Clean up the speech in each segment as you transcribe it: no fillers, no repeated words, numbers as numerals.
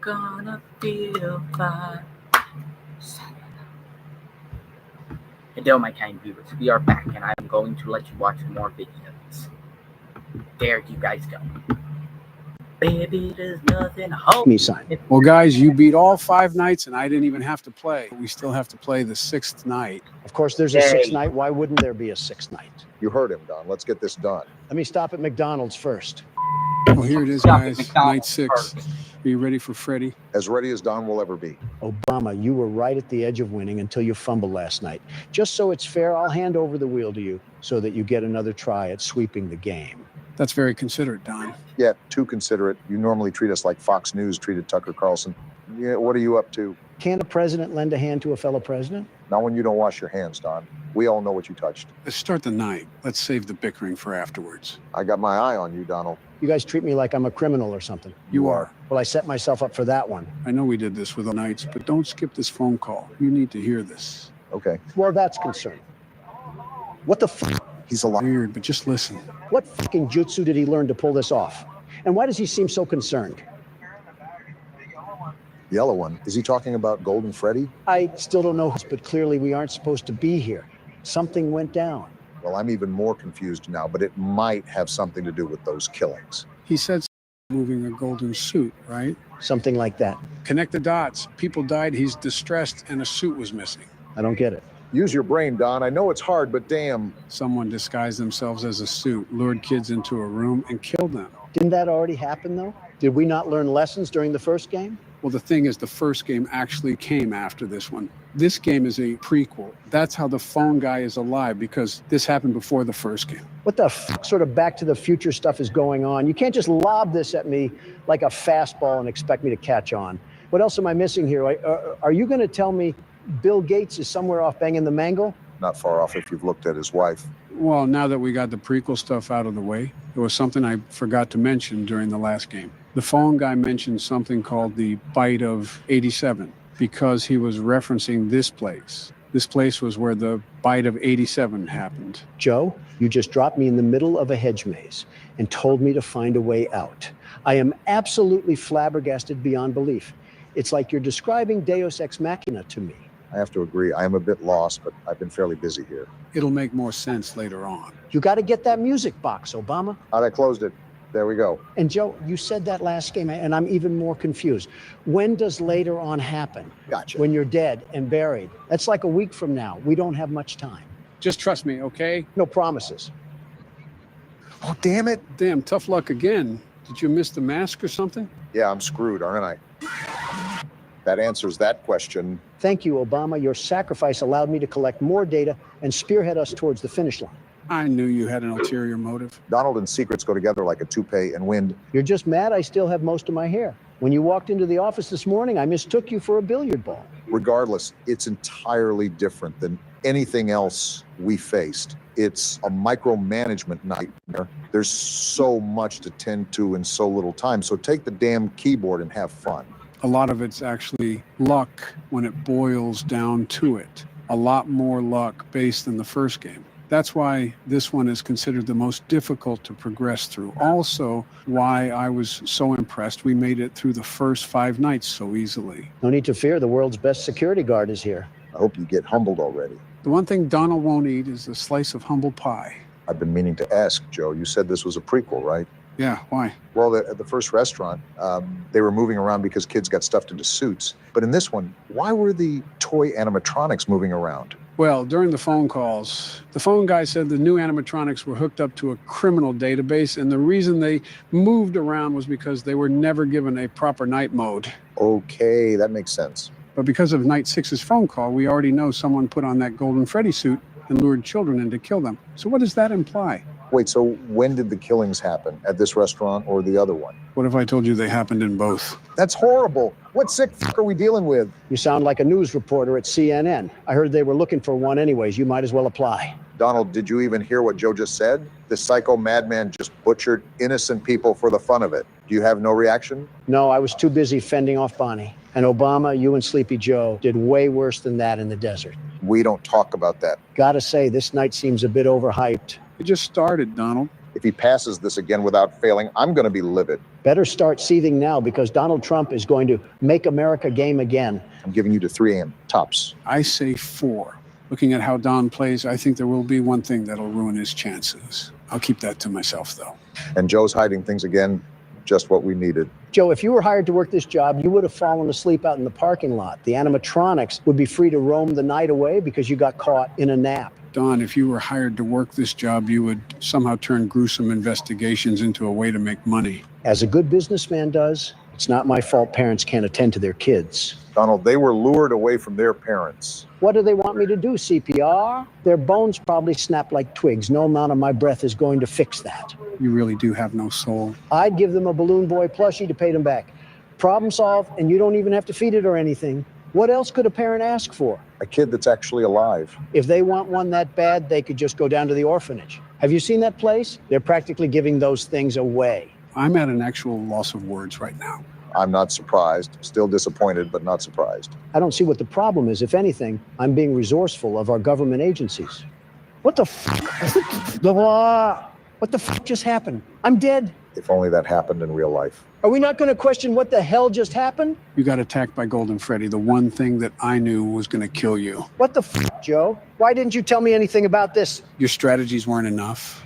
Gonna feel fine. Hello, my kind viewers. We are back, and I'm going to let you watch more videos. There you guys go. Baby, there's nothing hold me sign. Well, guys, you beat all 5 nights, and I didn't even have to play. We still have to play the 6th night. Of course, there's a 6th night. Why wouldn't there be a 6th night? You heard him, Don. Let's get this done. Let me stop at McDonald's first. Well, here it is, guys. Night 6. Are you ready for Freddy? As ready as Don will ever be. Obama, you were right at the edge of winning until you fumbled last night. Just so it's fair, I'll hand over the wheel to you so that you get another try at sweeping the game. That's very considerate, Don. Yeah, too considerate. You normally treat us like Fox News treated Tucker Carlson. Yeah, what are you up to? Can a president lend a hand to a fellow president? Not when you don't wash your hands, Don. We all know what you touched. Let's start the night. Let's save the bickering for afterwards. I got my eye on you, Donald. You guys treat me like I'm a criminal or something. You are. Well, I set myself up for that one. I know we did this with the Knights, but don't skip this phone call. You need to hear this. Okay. Well, that's concerning. What the f***? He's a liar. Weird, but just listen. What fucking jutsu did he learn to pull this off? And why does he seem so concerned? Yellow one. Is he talking about Golden Freddy? I still don't know, but clearly we aren't supposed to be here. Something went down. Well, I'm even more confused now, but it might have something to do with those killings. He said moving a golden suit, right? Something like that. Connect the dots. People died, he's distressed, and a suit was missing. I don't get it. Use your brain, Don. I know it's hard, but damn. Someone disguised themselves as a suit, lured kids into a room, and killed them. Didn't that already happen, though? Did we not learn lessons during the first game? Well, the thing is, the first game actually came after this one. This game is a prequel. That's how the phone guy is alive, because this happened before the first game. What the f sort of Back to the Future stuff is going on? You can't just lob this at me like a fastball and expect me to catch on. What else am I missing here? Are you going to tell me Bill Gates is somewhere off banging the mangle? Not far off if you've looked at his wife. Well, now that we got the prequel stuff out of the way, there was something I forgot to mention during the last game. The phone guy mentioned something called the Bite of 87 because he was referencing this place. This place was where the Bite of 87 happened. Joe, you just dropped me in the middle of a hedge maze and told me to find a way out. I am absolutely flabbergasted beyond belief. It's like you're describing Deus Ex Machina to me. I have to agree. I am a bit lost, but I've been fairly busy here. It'll make more sense later on. You got to get that music box, Obama. I closed it. There we go. And Joe, you said that last game, and I'm even more confused. When does later on happen? Gotcha. When you're dead and buried. That's like a week from now. We don't have much time. Just trust me, okay? No promises. Oh, damn it. Damn, tough luck again. Did you miss the mask or something? Yeah, I'm screwed, aren't I? That answers that question. Thank you, Obama. Your sacrifice allowed me to collect more data and spearhead us towards the finish line. I knew you had an ulterior motive. Donald and secrets go together like a toupee and wind. You're just mad I still have most of my hair. When you walked into the office this morning, I mistook you for a billiard ball. Regardless, it's entirely different than anything else we faced. It's a micromanagement nightmare. There's so much to tend to in so little time. So take the damn keyboard and have fun. A lot of it's actually luck when it boils down to it. A lot more luck based than the first game. That's why this one is considered the most difficult to progress through. Also, why I was so impressed we made it through the first 5 nights so easily. No need to fear, the world's best security guard is here. I hope you get humbled already. The one thing Donald won't eat is a slice of humble pie. I've been meaning to ask, Joe. You said this was a prequel, right? Yeah, why? Well, at the first restaurant, they were moving around because kids got stuffed into suits. But in this one, why were the toy animatronics moving around? Well, during the phone calls, the phone guy said the new animatronics were hooked up to a criminal database, and the reason they moved around was because they were never given a proper night mode. Okay, that makes sense. But because of Night 6's phone call, we already know someone put on that Golden Freddy suit and lured children in to kill them. So what does that imply? Wait, so when did the killings happen? At this restaurant or the other one? What if I told you they happened in both? That's horrible. What sick f are we dealing with? You sound like a news reporter at CNN. I heard they were looking for one anyways. You might as well apply. Donald, did you even hear what Joe just said? This psycho madman just butchered innocent people for the fun of it. Do you have no reaction? No, I was too busy fending off Bonnie. And Obama, you and Sleepy Joe did way worse than that in the desert. We don't talk about that. Gotta say, this night seems a bit overhyped. It just started, Donald. If he passes this again without failing, I'm going to be livid. Better start seething now because Donald Trump is going to make America game again. I'm giving you to 3 a.m. tops. I say 4. Looking at how Don plays, I think there will be one thing that'll ruin his chances. I'll keep that to myself, though. And Joe's hiding things again, just what we needed. Joe, if you were hired to work this job, you would have fallen asleep out in the parking lot. The animatronics would be free to roam the night away because you got caught in a nap. Don, if you were hired to work this job, you would somehow turn gruesome investigations into a way to make money. As a good businessman does, it's not my fault parents can't attend to their kids. Donald, they were lured away from their parents. What do they want me to do, CPR? Their bones probably snap like twigs. No amount of my breath is going to fix that. You really do have no soul. I'd give them a Balloon Boy plushie to pay them back. Problem solved, and you don't even have to feed it or anything. What else could a parent ask for? A kid that's actually alive. If they want one that bad, they could just go down to the orphanage. Have you seen that place? They're practically giving those things away. I'm at an actual loss of words right now. I'm not surprised. Still disappointed, but not surprised. I don't see what the problem is. If anything, I'm being resourceful of our government agencies. What the What the just happened? I'm dead. If only that happened in real life. Are we not going to question what the hell just happened? You got attacked by Golden Freddy, the one thing that I knew was going to kill you. What the Joe? Why didn't you tell me anything about this? Your strategies weren't enough.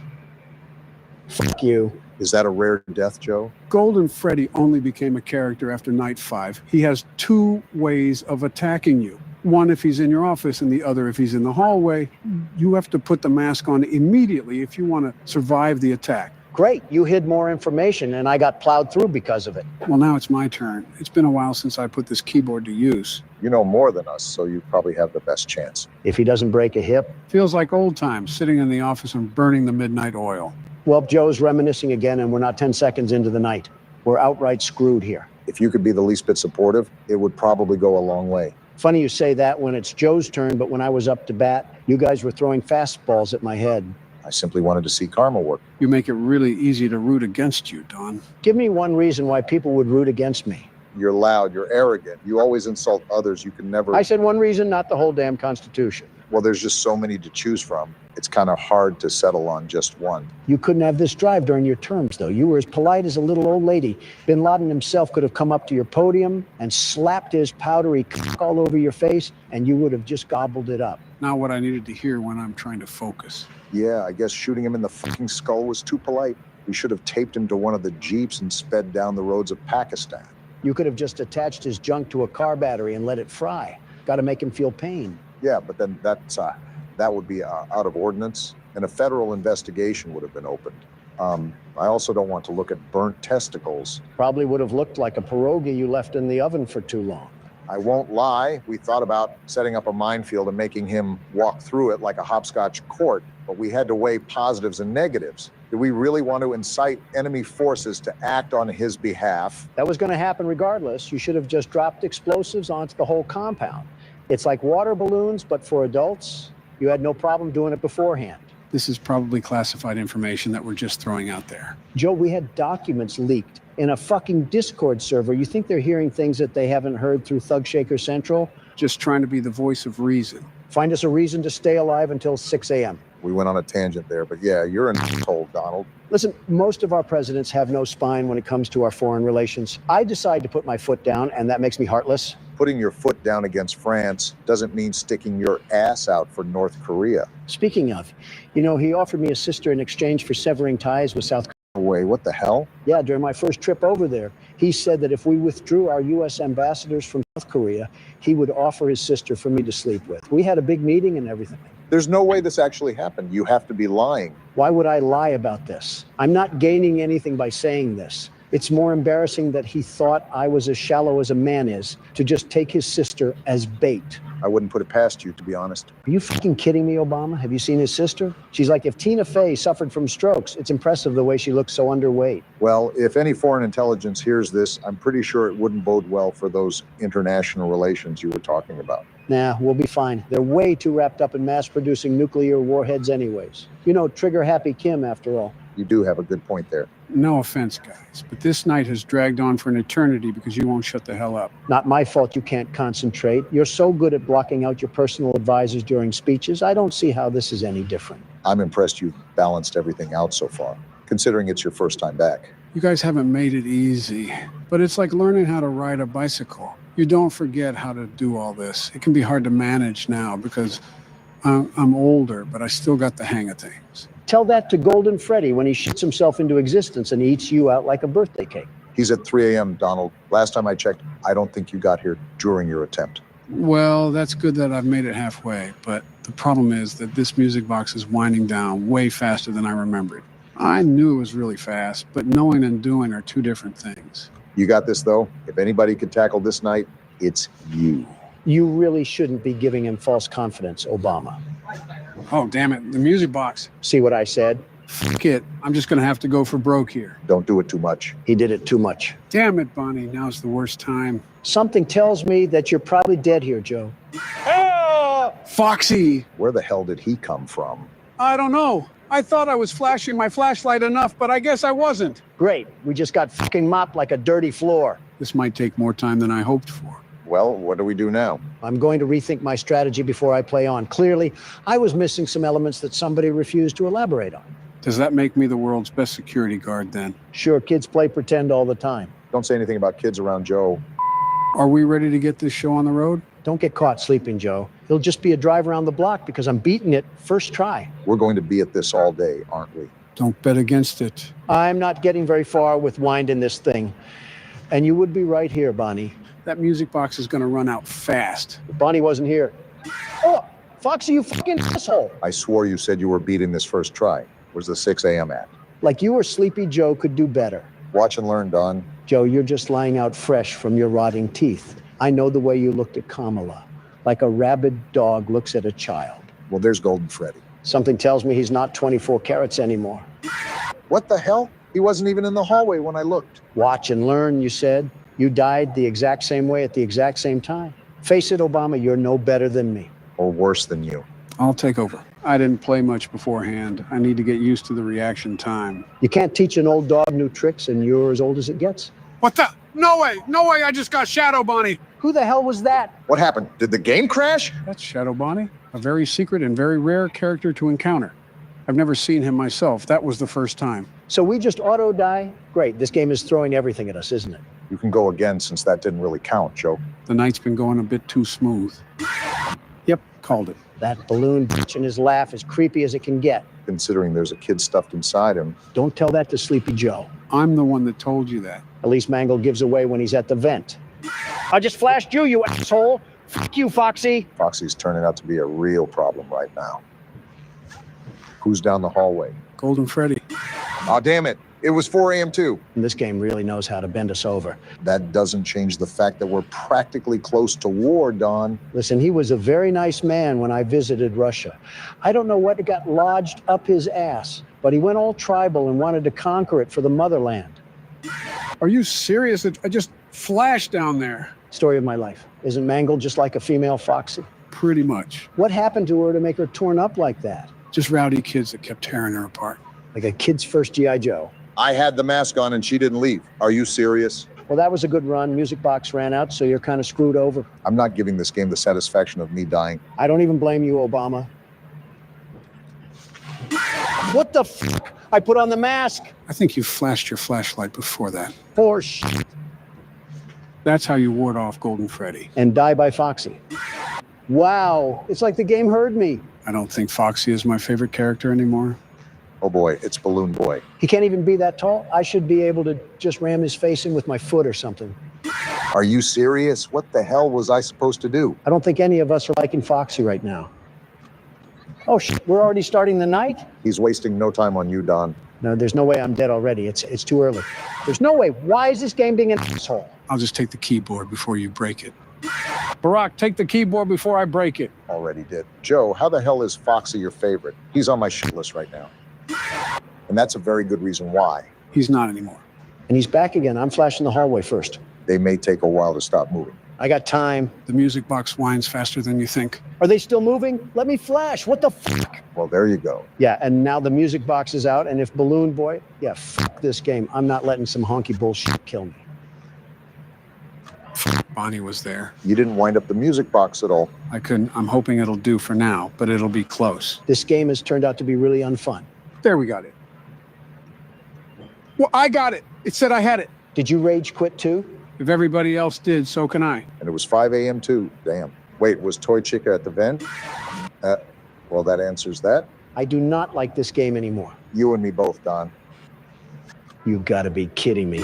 Fuck you. Is that a rare death, Joe? Golden Freddy only became a character after night 5. He has 2 ways of attacking you. One if he's in your office and the other if he's in the hallway. You have to put the mask on immediately if you want to survive the attack. Great, you hid more information and I got plowed through because of it. Well, now it's my turn. It's been a while since I put this keyboard to use. You know more than us, so you probably have the best chance. If he doesn't break a hip. Feels like old times, sitting in the office and burning the midnight oil. Well, Joe's reminiscing again and we're not 10 seconds into the night. We're outright screwed here. If you could be the least bit supportive, it would probably go a long way. Funny you say that when it's Joe's turn, but when I was up to bat, you guys were throwing fastballs at my head. I simply wanted to see karma work. You make it really easy to root against you, Don. Give me one reason why people would root against me. You're loud, you're arrogant, you always insult others, you can never... I said one reason, not the whole damn Constitution. Well, there's just so many to choose from. It's kind of hard to settle on just one. You couldn't have this drive during your terms, though. You were as polite as a little old lady. Bin Laden himself could have come up to your podium and slapped his powdery cock all over your face, and you would have just gobbled it up. Not what I needed to hear when I'm trying to focus. Yeah, I guess shooting him in the fucking skull was too polite. We should have taped him to one of the Jeeps and sped down the roads of Pakistan. You could have just attached his junk to a car battery and let it fry. Got to make him feel pain. Yeah, but then that would be out of ordinance, and a federal investigation would have been opened. I also don't want to look at burnt testicles. Probably would have looked like a pierogi you left in the oven for too long. I won't lie, we thought about setting up a minefield and making him walk through it like a hopscotch court, but we had to weigh positives and negatives. Do we really want to incite enemy forces to act on his behalf? That was going to happen regardless. You should have just dropped explosives onto the whole compound. It's like water balloons, but for adults. You had no problem doing it beforehand. This is probably classified information that we're just throwing out there. Joe, we had documents leaked in a fucking Discord server. You think they're hearing things that they haven't heard through Thug Shaker Central? Just trying to be the voice of reason. Find us a reason to stay alive until 6 a.m. We went on a tangent there, but yeah, you're an asshole, Donald. Listen, most of our presidents have no spine when it comes to our foreign relations. I decide to put my foot down, and that makes me heartless. Putting your foot down against France doesn't mean sticking your ass out for North Korea. Speaking of, you know, he offered me a sister in exchange for severing ties with South Korea. Wait, what the hell? Yeah, during my first trip over there, he said that if we withdrew our U.S. ambassadors from South Korea, he would offer his sister for me to sleep with. We had a big meeting and everything. There's no way this actually happened. You have to be lying. Why would I lie about this? I'm not gaining anything by saying this. It's more embarrassing that he thought I was as shallow as a man is to just take his sister as bait. I wouldn't put it past you, to be honest. Are you fucking kidding me, Obama? Have you seen his sister? She's like if Tina Fey suffered from strokes. It's impressive the way she looks so underweight. Well, if any foreign intelligence hears this, I'm pretty sure it wouldn't bode well for those international relations you were talking about. Nah, we'll be fine. They're way too wrapped up in mass-producing nuclear warheads anyways. You know, trigger-happy Kim, after all. You do have a good point there. No offense, guys, but this night has dragged on for an eternity because you won't shut the hell up. Not my fault you can't concentrate. You're so good at blocking out your personal advisors during speeches. I don't see how this is any different. I'm impressed you've balanced everything out so far. considering it's your first time back. You guys haven't made it easy, but it's like learning how to ride a bicycle. You don't forget how to do all this. It can be hard to manage now because I'm older, but I still got the hang of things. Tell that to Golden Freddy when he shits himself into existence and eats you out like a birthday cake. He's at 3 a.m., Donald. Last time I checked, I don't think you got here during your attempt. Well, that's good that I've made it halfway, but the problem is that this music box is winding down way faster than I remembered. I knew it was really fast, but knowing and doing are two different things. You got this, though. If anybody could tackle this night, it's you. You really shouldn't be giving him false confidence, Obama. Oh, damn it, the music box. See what I said? Fuck it, I'm just gonna have to go for broke here. Don't do it too much. He did it too much. Damn it, Bonnie, now's the worst time. Something tells me that you're probably dead here, Joe. Foxy! Where the hell did he come from? I don't know. I thought I was flashing my flashlight enough, but I guess I wasn't. Great, we just got fucking mopped like a dirty floor. This might take more time than I hoped for. Well, what do we do now? I'm going to rethink my strategy before I play on. Clearly, I was missing some elements that somebody refused to elaborate on. Does that make me the world's best security guard then? Sure, kids play pretend all the time. Don't say anything about kids around Joe. Are we ready to get this show on the road? Don't get caught sleeping, Joe. It'll just be a drive around the block because I'm beating it first try. We're going to be at this all day, aren't we? Don't bet against it. I'm not getting very far with winding this thing. And you would be right here, Bonnie. That music box is gonna run out fast. If Bonnie wasn't here. Oh, Foxy, you fucking asshole. I swore you said you were beating this first try. Where's the 6 a.m. at? Like you or Sleepy Joe could do better. Watch and learn, Don. Joe, you're just lying out fresh from your rotting teeth. I know the way you looked at Kamala, like a rabid dog looks at a child. Well, there's Golden Freddy. Something tells me he's not 24 carats anymore. What the hell? He wasn't even in the hallway when I looked. Watch and learn, you said. You died the exact same way at the exact same time. Face it, Obama, you're no better than me. Or worse than you. I'll take over. I didn't play much beforehand. I need to get used to the reaction time. You can't teach an old dog new tricks, and you're as old as it gets. What the? No way! No way! I just got Shadow Bonnie! Who the hell was that? What happened? Did the game crash? That's Shadow Bonnie, a very secret and very rare character to encounter. I've never seen him myself. That was the first time. So we just auto-die? Great, this game is throwing everything at us, isn't it? You can go again since that didn't really count, Joe. The night's been going a bit too smooth. Yep, called it. That balloon bitch and his laugh is creepy as it can get. Considering there's a kid stuffed inside him. Don't tell that to Sleepy Joe. I'm the one that told you that. At least Mangle gives away when he's at the vent. I just flashed you, you asshole. Fuck you, Foxy. Foxy's turning out to be a real problem right now. Who's down the hallway? Golden Freddy. Oh, damn it. It was 4 a.m. too. And this game really knows how to bend us over. That doesn't change the fact that we're practically close to war, Don. Listen, he was a very nice man when I visited Russia. I don't know what got lodged up his ass, but he went all tribal and wanted to conquer it for the motherland. Are you serious? I just flashed down there. Story of my life. Isn't Mangle just like a female Foxy? Pretty much. What happened to her to make her torn up like that? Just rowdy kids that kept tearing her apart. Like a kid's first G.I. Joe. I had the mask on and she didn't leave. Are you serious? Well, that was a good run. Music box ran out, so you're kind of screwed over. I'm not giving this game the satisfaction of me dying. I don't even blame you, Obama. What the fuck? I put on the mask. I think you flashed your flashlight before that. For shit. That's how you ward off Golden Freddy. And die by Foxy. Wow, it's like the game heard me. I don't think Foxy is my favorite character anymore. Oh boy, it's Balloon Boy. He can't even be that tall. I should be able to just ram his face in with my foot or something. Are you serious? What the hell was I supposed to do? I don't think any of us are liking Foxy right now. Oh shit, we're already starting the night? He's wasting no time on you, Don. No, there's no way I'm dead already. It's too early. There's no way. Why is this game being an asshole? I'll just take the keyboard before you break it. Barack, take the keyboard before I break it. Already did. Joe, how the hell is Foxy your favorite? He's on my shit list right now. And that's a very good reason why. He's not anymore. And he's back again. I'm flashing the hallway first. They may take a while to stop moving. I got time. The music box whines faster than you think. Are they still moving? Let me flash. What the fuck? Well, there you go. Yeah, and now the music box is out, and if Balloon Boy, yeah, fuck this game. I'm not letting some honky bullshit kill me. Bonnie was there. You didn't wind up the music box at all. I couldn't. I'm hoping it'll do for now, but it'll be close. This game has turned out to be really unfun. There, we got it. Well, I got it. It said I had it. Did you rage quit too? If everybody else did, so can I. And it was 5 a.m. too. Damn. Wait, was Toy Chica at the vent? Well, that answers that. I do not like this game anymore. You and me both, Don. You gotta be kidding me.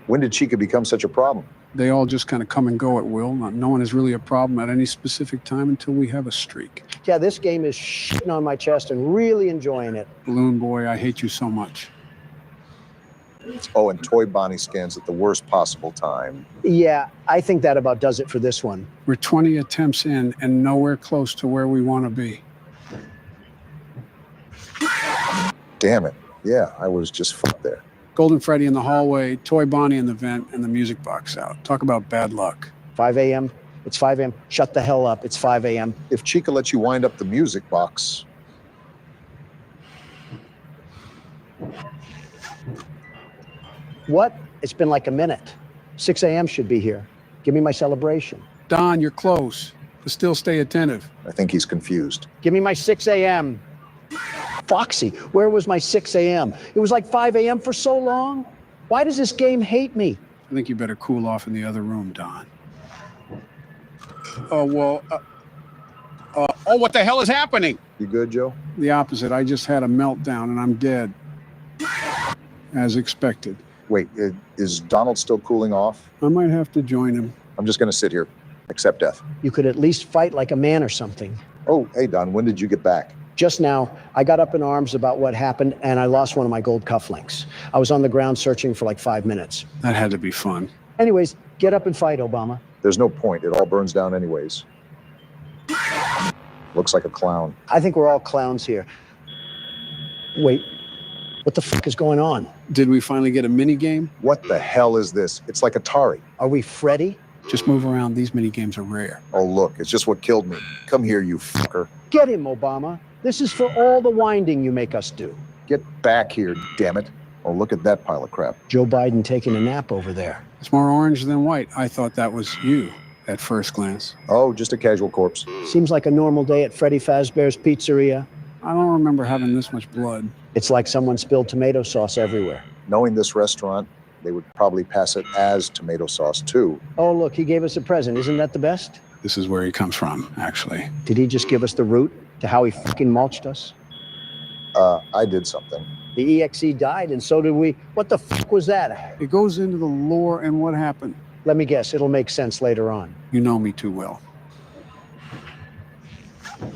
When did Chica become such a problem? They all just kind of come and go at will. No one is really a problem at any specific time until we have a streak. Yeah, this game is shitting on my chest and really enjoying it. Balloon Boy, I hate you so much. Oh, and Toy Bonnie scans at the worst possible time. Yeah, I think that about does it for this one. We're 20 attempts in and nowhere close to where we want to be. Damn it. Yeah, I was just fucked there. Golden Freddy in the hallway, Toy Bonnie in the vent, and the music box out. Talk about bad luck. 5 a.m. It's 5 a.m. Shut the hell up. It's 5 a.m. If Chica lets you wind up the music box. What? It's been like a minute. 6 a.m. should be here. Give me my celebration. Don, you're close, but still stay attentive. I think he's confused. Give me my 6 a.m. Foxy, where was my 6 a.m.? It was like 5 a.m. for so long. Why does this game hate me? I think you better cool off in the other room, Don. Oh, well, what the hell is happening? You good, Joe? The opposite. I just had a meltdown and I'm dead. As expected. Wait, is Donald still cooling off? I might have to join him. I'm just going to sit here. Accept death. You could at least fight like a man or something. Oh, hey, Don, when did you get back? Just now, I got up in arms about what happened and I lost one of my gold cufflinks. I was on the ground searching for like 5 minutes. That had to be fun. Anyways, get up and fight, Obama. There's no point. It all burns down anyways. Looks like a clown. I think we're all clowns here. Wait, what the fuck is going on? Did we finally get a mini game? What the hell is this? It's like Atari. Are we Freddy? Just move around. These mini games are rare. Oh, look, it's just what killed me. Come here, you fucker. Get him, Obama. This is for all the winding you make us do. Get back here, damn it. Oh, look at that pile of crap. Joe Biden taking a nap over there. It's more orange than white. I thought that was you at first glance. Oh, just a casual corpse. Seems like a normal day at Freddy Fazbear's Pizzeria. I don't remember having this much blood. It's like someone spilled tomato sauce everywhere. Knowing this restaurant, they would probably pass it as tomato sauce, too. Oh, look, he gave us a present. Isn't that the best? This is where he comes from, actually. Did he just give us the route to how he fucking mulched us? I did something. The EXE died, and so did we. What the fuck was that? It goes into the lore and what happened. Let me guess, it'll make sense later on. You know me too well.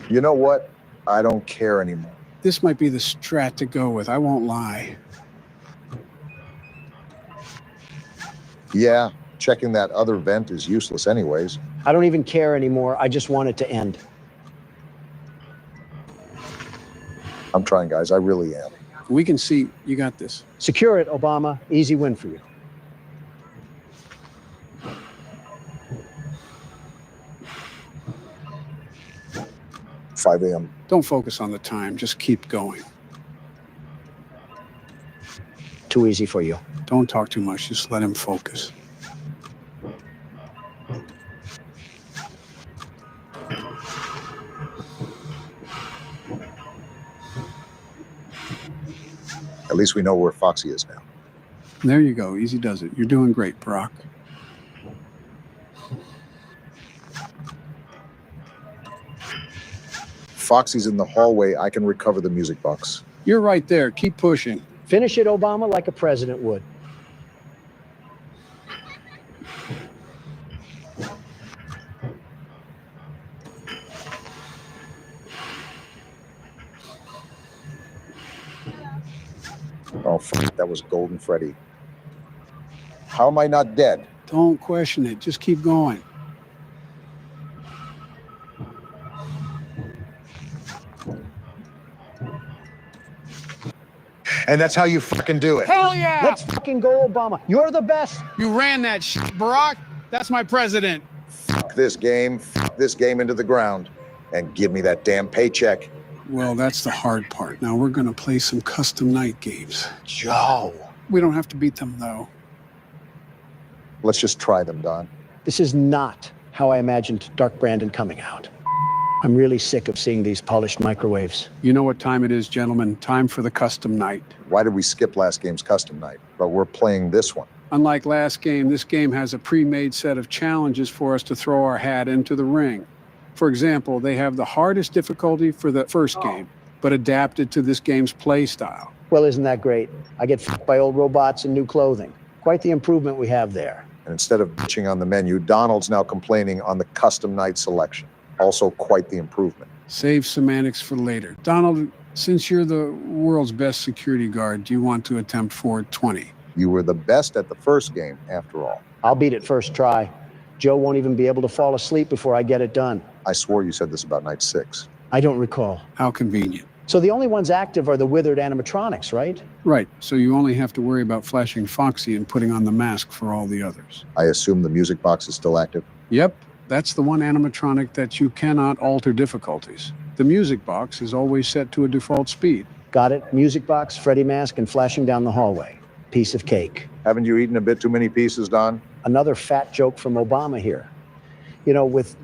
You know what? I don't care anymore. This might be the strat to go with. I won't lie. Yeah, checking that other vent is useless anyways. I don't even care anymore. I just want it to end. I'm trying, guys. I really am. We can see. You got this. Secure it, Obama. Easy win for you. $5 a.m. Don't focus on the time. Just keep going. Too easy for you. Don't talk too much. Just let him focus. At least we know where Foxy is now. There you go. Easy does it. You're doing great, Brock. Foxy's in the hallway. I can recover the music box. You're right there. Keep pushing. Finish it, Obama, like a president would. Oh, fuck, that was Golden Freddy. How am I not dead? Don't question it. Just keep going. And that's how you fucking do it. Hell yeah! Let's fucking go, Obama. You're the best. You ran that shit, Barack. That's my president. Fuck this game into the ground, and give me that damn paycheck. Well, that's the hard part. Now we're going to play some custom night games. Joe. We don't have to beat them, though. Let's just try them, Don. This is not how I imagined Dark Brandon coming out. I'm really sick of seeing these polished microwaves. You know what time it is, gentlemen. Time for the custom night. Why did we skip last game's custom night? But we're playing this one. Unlike last game, this game has a pre-made set of challenges for us to throw our hat into the ring. For example, they have the hardest difficulty for the first game, but adapted to this game's play style. Well, isn't that great? I get fucked by old robots and new clothing. Quite the improvement we have there. And instead of bitching on the menu, Donald's now complaining on the custom night selection. Also quite the improvement. Save semantics for later. Donald, since you're the world's best security guard, do you want to attempt 420? You were the best at the first game, after all. I'll beat it first try. Joe won't even be able to fall asleep before I get it done. I swore you said this about night 6. I don't recall. How convenient. So the only ones active are the withered animatronics, right? Right, so you only have to worry about flashing Foxy and putting on the mask for all the others. I assume the music box is still active. Yep, that's the one animatronic that you cannot alter difficulties. The music box is always set to a default speed. Got it. Music box, Freddy mask, and flashing down the hallway. Piece of cake. Haven't you eaten a bit too many pieces, Don? Another fat joke from Obama here. You know, with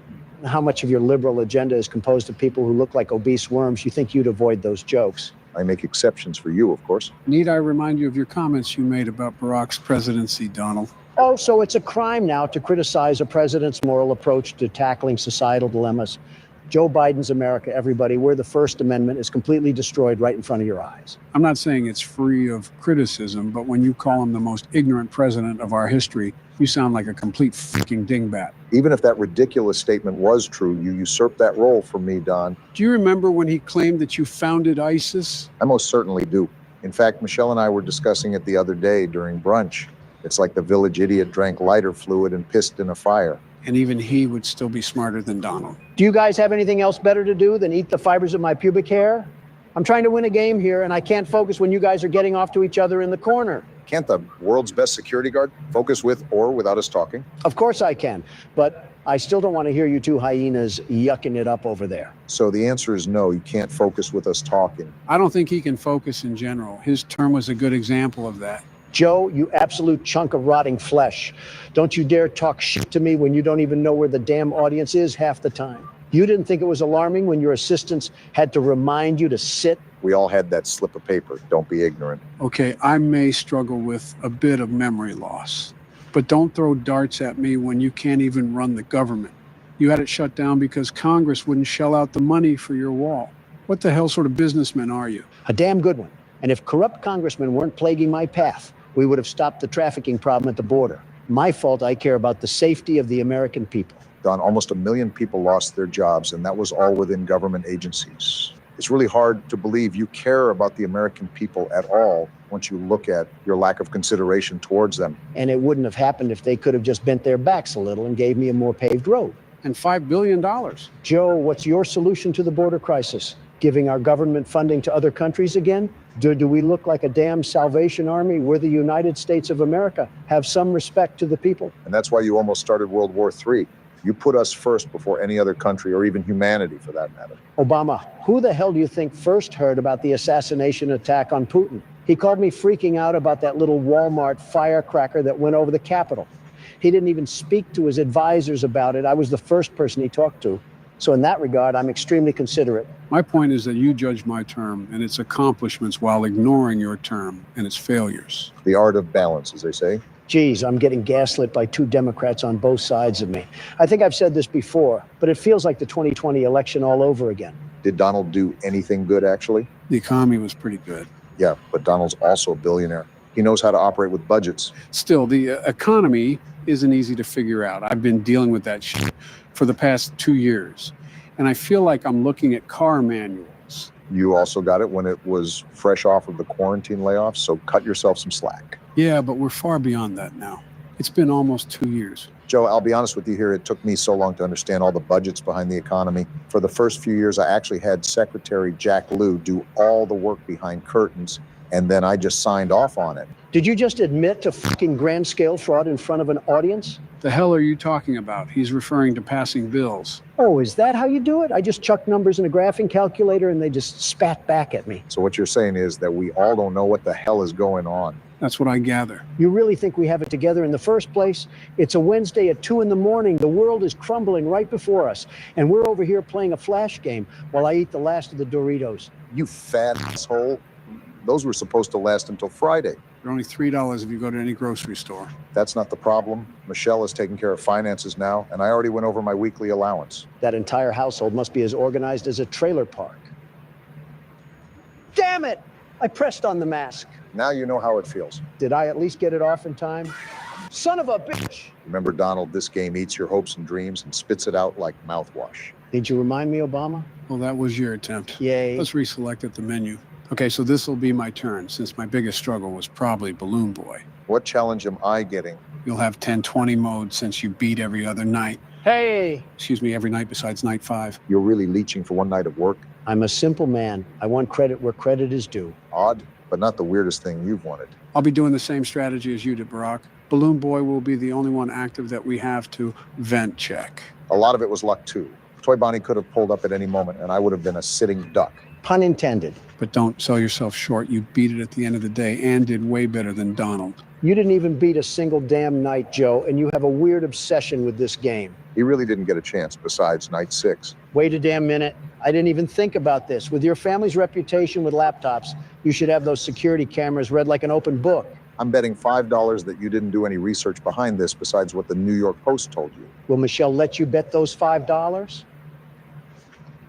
how much of your liberal agenda is composed of people who look like obese worms, you think you'd avoid those jokes. I make exceptions for you, of course. Need I remind you of your comments you made about Barack's presidency, Donald? Oh, so it's a crime now to criticize a president's moral approach to tackling societal dilemmas. Joe Biden's America, everybody, where the First Amendment is completely destroyed right in front of your eyes. I'm not saying it's free of criticism, but when you call him the most ignorant president of our history, you sound like a complete freaking dingbat. Even if that ridiculous statement was true, you usurped that role from me, Don. Do you remember when he claimed that you founded ISIS? I most certainly do. In fact, Michelle and I were discussing it the other day during brunch. It's like the village idiot drank lighter fluid and pissed in a fire. And even he would still be smarter than Donald. Do you guys have anything else better to do than eat the fibers of my pubic hair? I'm trying to win a game here, and I can't focus when you guys are getting off to each other in the corner. Can't the world's best security guard focus with or without us talking? Of course I can, but I still don't want to hear you two hyenas yucking it up over there. So the answer is no, you can't focus with us talking. I don't think he can focus in general. His term was a good example of that. Joe, you absolute chunk of rotting flesh. Don't you dare talk shit to me when you don't even know where the damn audience is half the time. You didn't think it was alarming when your assistants had to remind you to sit? We all had that slip of paper. Don't be ignorant. Okay, I may struggle with a bit of memory loss, but don't throw darts at me when you can't even run the government. You had it shut down because Congress wouldn't shell out the money for your wall. What the hell sort of businessman are you? A damn good one. And if corrupt congressmen weren't plaguing my path, we would have stopped the trafficking problem at the border. My fault. I care about the safety of the American people. Don, almost 1 million people lost their jobs, and that was all within government agencies. It's really hard to believe you care about the American people at all once you look at your lack of consideration towards them. And it wouldn't have happened if they could have just bent their backs a little and gave me a more paved road. And $5 billion. Joe, what's your solution to the border crisis? Giving our government funding to other countries again? Do we look like a damn Salvation Army? We're the United States of America. Have some respect to the people. And that's why you almost started World War III. You put us first before any other country, or even humanity for that matter. Obama, who the hell do you think first heard about the assassination attack on Putin? He called me freaking out about that little Walmart firecracker that went over the Capitol. He didn't even speak to his advisors about it. I was the first person he talked to. So in that regard, I'm extremely considerate. My point is that you judge my term and its accomplishments while ignoring your term and its failures. The art of balance, as they say. Geez, I'm getting gaslit by two Democrats on both sides of me. I think I've said this before, but it feels like the 2020 election all over again. Did Donald do anything good, actually? The economy was pretty good. Yeah, but Donald's also a billionaire. He knows how to operate with budgets. Still, the economy isn't easy to figure out. I've been dealing with that shit for the past 2 years, and I feel like I'm looking at car manuals. You also got it when it was fresh off of the quarantine layoffs, so cut yourself some slack. Yeah, but we're far beyond that now. It's been almost 2 years. Joe, I'll be honest with you here. It took me so long to understand all the budgets behind the economy. For the first few years, I actually had Secretary Jack Lew do all the work behind curtains, and then I just signed off on it. Did you just admit to fucking grand scale fraud in front of an audience? The hell are you talking about? He's referring to passing bills. Oh, is that how you do it? I just chuck numbers in a graphing calculator and they just spat back at me. So what you're saying is that we all don't know what the hell is going on. That's what I gather. You really think we have it together in the first place? It's a Wednesday at 2 in the morning. The world is crumbling right before us. And we're over here playing a flash game while I eat the last of the Doritos. You fat asshole. Those were supposed to last until Friday. They're only $3 if you go to any grocery store. That's not the problem. Michelle is taking care of finances now, and I already went over my weekly allowance. That entire household must be as organized as a trailer park. Damn it! I pressed on the mask. Now you know how it feels. Did I at least get it off in time? Son of a bitch! Remember, Donald, this game eats your hopes and dreams and spits it out like mouthwash. Did you remind me, Obama? Well, that was your attempt. Yay. Let's reselect at the menu. Okay, so this will be my turn, since my biggest struggle was probably Balloon Boy. What challenge am I getting? You'll have 10-20 mode since you beat every other night. Hey! Excuse me, every night besides night 5. You're really leeching for one night of work? I'm a simple man. I want credit where credit is due. Odd, but not the weirdest thing you've wanted. I'll be doing the same strategy as you did, Barack. Balloon Boy will be the only one active that we have to vent check. A lot of it was luck, too. Toy Bonnie could have pulled up at any moment, and I would have been a sitting duck. Pun intended. But don't sell yourself short. You beat it at the end of the day and did way better than Donald. You didn't even beat a single damn night, Joe, and you have a weird obsession with this game. He really didn't get a chance besides night 6. Wait a damn minute. I didn't even think about this. With your family's reputation with laptops, you should have those security cameras read like an open book. I'm betting $5 that you didn't do any research behind this besides what the New York Post told you. Will Michelle let you bet those $5?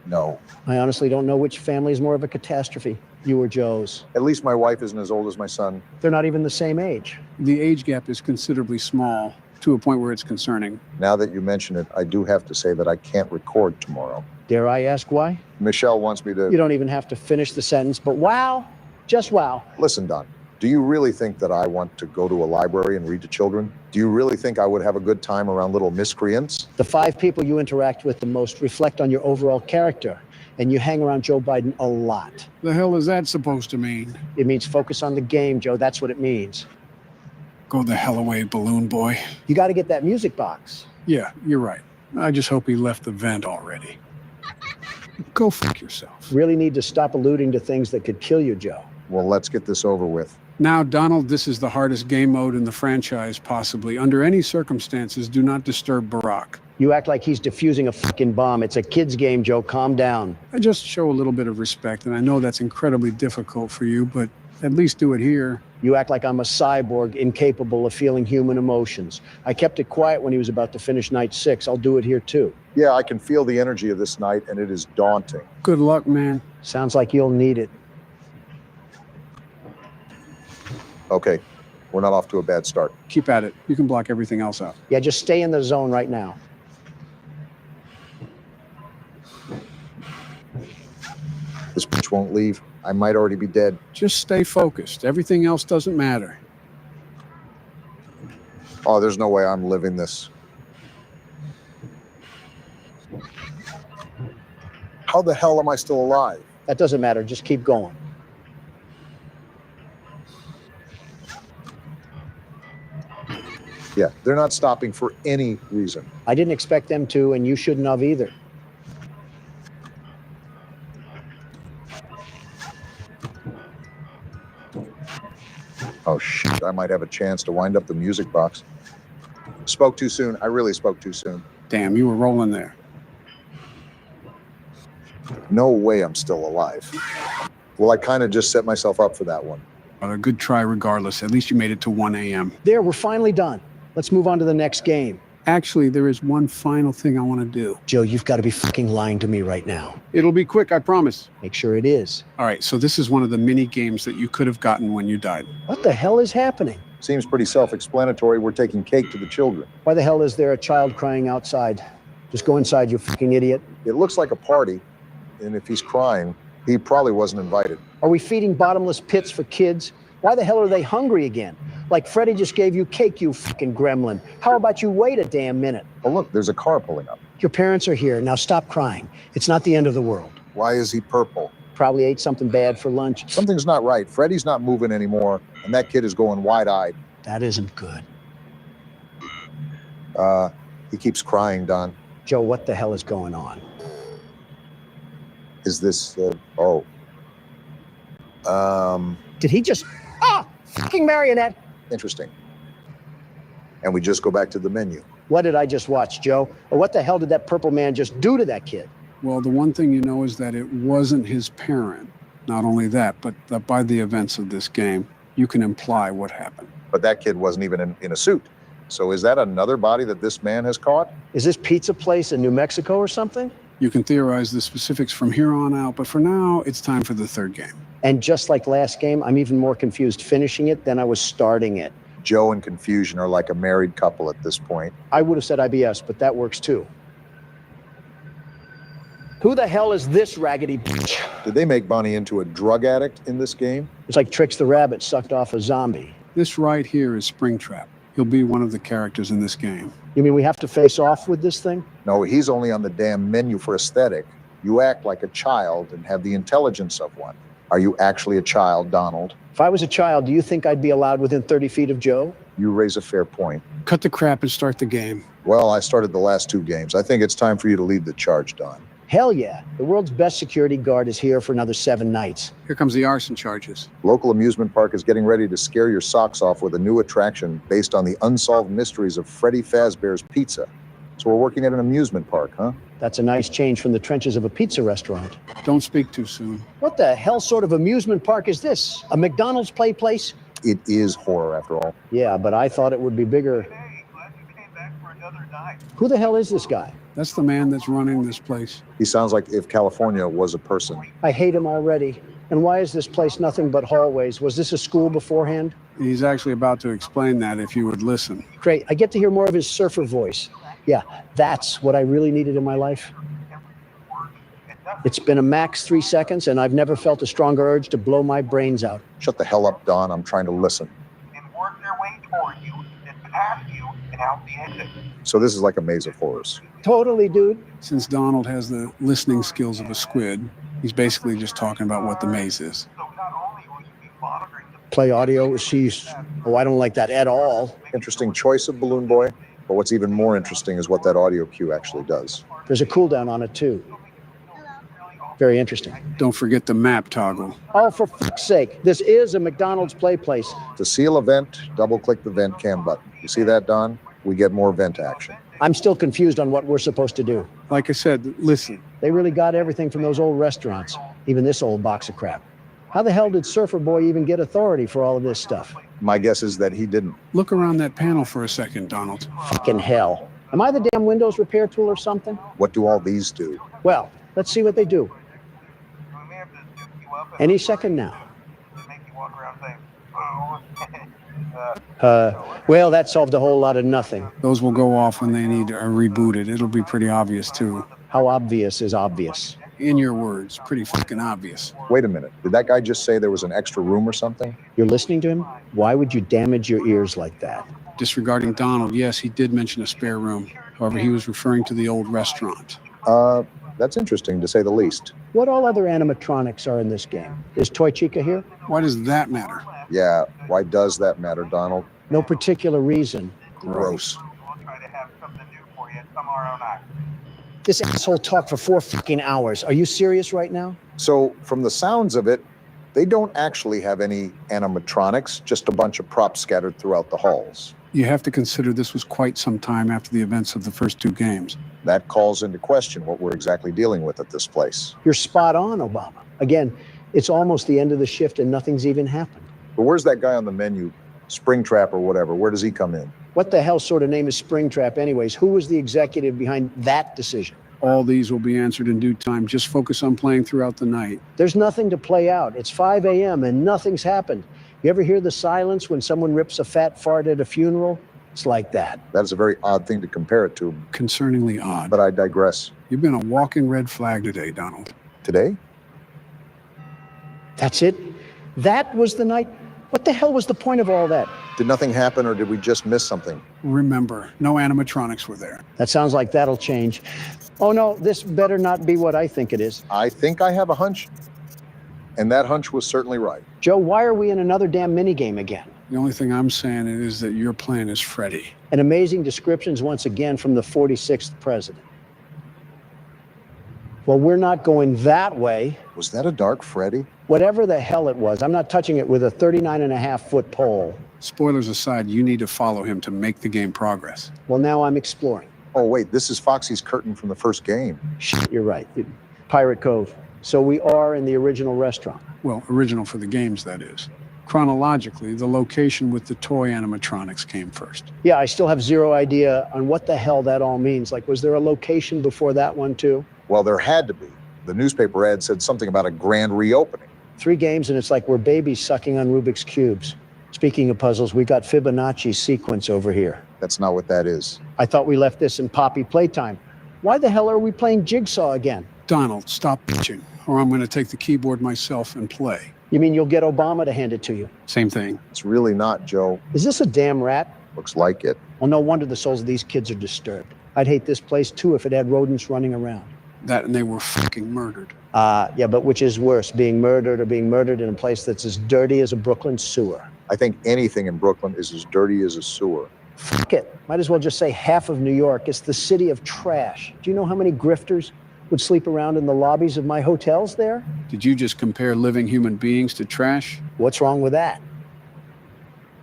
No. I honestly don't know which family is more of a catastrophe, you or Joe's. At least my wife isn't as old as my son. They're not even the same age. The age gap is considerably small, to a point where it's concerning. Now that you mention it, I do have to say that I can't record tomorrow. Dare I ask why? Michelle wants me to... You don't even have to finish the sentence, but wow, just wow. Listen, Don, do you really think that I want to go to a library and read to children? Do you really think I would have a good time around little miscreants? The 5 people you interact with the most reflect on your overall character, and you hang around Joe Biden a lot. The hell is that supposed to mean? It means focus on the game, Joe. That's what it means. Go the hell away, Balloon Boy. You got to get that music box. Yeah, you're right. I just hope he left the vent already. Go fuck yourself. Really need to stop alluding to things that could kill you, Joe. Well, let's get this over with. Now, Donald, this is the hardest game mode in the franchise, possibly. Under any circumstances, do not disturb Barack. You act like he's defusing a fucking bomb. It's a kid's game, Joe. Calm down. I just show a little bit of respect, and I know that's incredibly difficult for you, but at least do it here. You act like I'm a cyborg incapable of feeling human emotions. I kept it quiet when he was about to finish night 6. I'll do it here, too. Yeah, I can feel the energy of this night, and it is daunting. Good luck, man. Sounds like you'll need it. Okay, we're not off to a bad start. Keep at it. You can block everything else out. Yeah, just stay in the zone right now. This bitch won't leave. I might already be dead. Just stay focused. Everything else doesn't matter. Oh, there's no way I'm living this. How the hell am I still alive? That doesn't matter. Just keep going. Yeah, they're not stopping for any reason. I didn't expect them to, and you shouldn't have either. Oh, shit, I might have a chance to wind up the music box. Spoke too soon. I really spoke too soon. Damn, you were rolling there. No way I'm still alive. Well, I kind of just set myself up for that one. But a good try regardless. At least you made it to 1 a.m. There, we're finally done. Let's move on to the next game. Actually, there is one final thing I want to do. Joe, you've got to be fucking lying to me right now. It'll be quick, I promise. Make sure it is. All right, so this is one of the mini games that you could have gotten when you died. What the hell is happening? Seems pretty self-explanatory. We're taking cake to the children. Why the hell is there a child crying outside? Just go inside, you fucking idiot. It looks like a party, and if he's crying, he probably wasn't invited. Are we feeding bottomless pits for kids? Why the hell are they hungry again? Like Freddie just gave you cake, you fucking gremlin. How about you wait a damn minute? Oh, look, there's a car pulling up. Your parents are here. Now stop crying. It's not the end of the world. Why is he purple? Probably ate something bad for lunch. Something's not right. Freddie's not moving anymore, and that kid is going wide-eyed. That isn't good. He keeps crying, Don. Joe, what the hell is going on? Is this, Did he just... Ah! fucking marionette. Interesting. And we just go back to the menu. What did I just watch, Joe? Or what the hell did that purple man just do to that kid? Well, the one thing you know is that it wasn't his parent. Not only that, but by the events of this game, you can imply what happened. But that kid wasn't even in a suit. So is that another body that this man has caught? Is this pizza place in New Mexico or something? You can theorize the specifics from here on out, but for now, it's time for the third game. And just like last game, I'm even more confused finishing it than I was starting it. Joe and confusion are like a married couple at this point. I would have said IBS, but that works too. Who the hell is this raggedy bitch? Did they make Bonnie into a drug addict in this game? It's like Trix the Rabbit sucked off a zombie. This right here is Springtrap. He'll be one of the characters in this game. You mean we have to face off with this thing? No, he's only on the damn menu for aesthetic. You act like a child and have the intelligence of one. Are you actually a child, Donald? If I was a child, do you think I'd be allowed within 30 feet of Joe? You raise a fair point. Cut the crap and start the game. Well, I started the last 2 games. I think it's time for you to lead the charge, Don. Hell yeah. The world's best security guard is here for another 7 nights. Here comes the arson charges. Local amusement park is getting ready to scare your socks off with a new attraction based on the unsolved mysteries of Freddy Fazbear's Pizza. So we're working at an amusement park, huh? That's a nice change from the trenches of a pizza restaurant. Don't speak too soon. What the hell sort of amusement park is this? A McDonald's play place? It is horror, after all. Yeah, but I thought it would be bigger. Who the hell is this guy? That's the man that's running this place. He sounds like if California was a person. I hate him already. And why is this place nothing but hallways? Was this a school beforehand? He's actually about to explain that if you would listen. Great. I get to hear more of his surfer voice. Yeah, that's what I really needed in my life. It's been a max 3 seconds, and I've never felt a stronger urge to blow my brains out. Shut the hell up, Don. I'm trying to listen. And work their way toward you, then past you, and out the exit. So this is like a maze of horrors. Totally, dude. Since Donald has the listening skills of a squid, he's basically just talking about what the maze is. So not only will you be monitoring the Play audio. Oh, I don't like that at all. Interesting choice of Balloon Boy. But what's even more interesting is what that audio cue actually does. There's a cooldown on it, too. Very interesting. Don't forget the map toggle. Oh, for fuck's sake. This is a McDonald's play place. To seal a vent, double-click the vent cam button. You see that, Don? We get more vent action. I'm still confused on what we're supposed to do. Like I said, listen. They really got everything from those old restaurants, even this old box of crap. How the hell did Surfer Boy even get authority for all of this stuff? My guess is that he didn't. Look around that panel for a second, Donald. Fucking hell. Am I the damn Windows repair tool or something? What do all these do? Well, let's see what they do. we may have to scoop you up and Any second now. make you walk around saying, oh. Well, that solved a whole lot of nothing. Those will go off when they need rebooted. It'll be pretty obvious, too. How obvious is obvious? In your words, pretty fucking obvious. Wait a minute. Did that guy just say there was an extra room or something? You're listening to him? Why would you damage your ears like that? Disregarding Donald, yes, he did mention a spare room. However, he was referring to the old restaurant. That's interesting to say the least. What all other animatronics are in this game? Is Toy Chica here? Why does that matter? Yeah, why does that matter, Donald? No particular reason. Gross. We'll try to have something new for you tomorrow night. This asshole talked for 4 fucking hours. Are you serious right now? So, from the sounds of it, they don't actually have any animatronics, just a bunch of props scattered throughout the halls. You have to consider this was quite some time after the events of the first 2 games. That calls into question what we're exactly dealing with at this place. You're spot on, Obama. Again, it's almost the end of the shift and nothing's even happened. But where's that guy on the menu? Springtrap or whatever. Where does he come in? What the hell sort of name is Springtrap anyways? Who was the executive behind that decision? All these will be answered in due time. Just focus on playing throughout the night. There's nothing to play out. It's 5 a.m. and nothing's happened. You ever hear the silence when someone rips a fat fart at a funeral? It's like that. That's a very odd thing to compare it to, Concerningly odd. but I digress. You've been a walking red flag today, Donald. Today? That's it? That was the night? What the hell was the point of all that? Did nothing happen or did we just miss something? Remember, no animatronics were there. That sounds like that'll change. Oh no, this better not be what I think it is. I think I have a hunch. And that hunch was certainly right. Joe, why are we in another damn minigame again? The only thing I'm saying is that your plan is Freddy. And amazing descriptions once again from the 46th president. Well, we're not going that way. Was that a dark Freddy? Whatever the hell it was, I'm not touching it with a 39.5-foot pole. Spoilers aside, you need to follow him to make the game progress. Well, now I'm exploring. Oh, wait, this is Foxy's curtain from the first game. Shit, you're right. Pirate Cove. So we are in the original restaurant. Well, original for the games, that is. Chronologically, the location with the toy animatronics came first. Yeah, I still have zero idea on what the hell that all means. Like, was there a location before that one too? Well, there had to be. The newspaper ad said something about a grand reopening. 3 games and it's like we're babies sucking on Rubik's Cubes. Speaking of puzzles, we got Fibonacci's sequence over here. That's not what that is. I thought we left this in Poppy playtime. Why the hell are we playing Jigsaw again? Donald, stop bitching, or I'm going to take the keyboard myself and play. You mean you'll get Obama to hand it to you? Same thing. It's really not, Joe. Is this a damn rat? Looks like it. Well, no wonder the souls of these kids are disturbed. I'd hate this place too if it had rodents running around. That and they were fucking murdered. Yeah, but which is worse, being murdered or being murdered in a place that's as dirty as a Brooklyn sewer? I think anything in Brooklyn is as dirty as a sewer. Fuck it. Might as well just say half of New York. It's the city of trash. Do you know how many grifters would sleep around in the lobbies of my hotels there? Did you just compare living human beings to trash? What's wrong with that?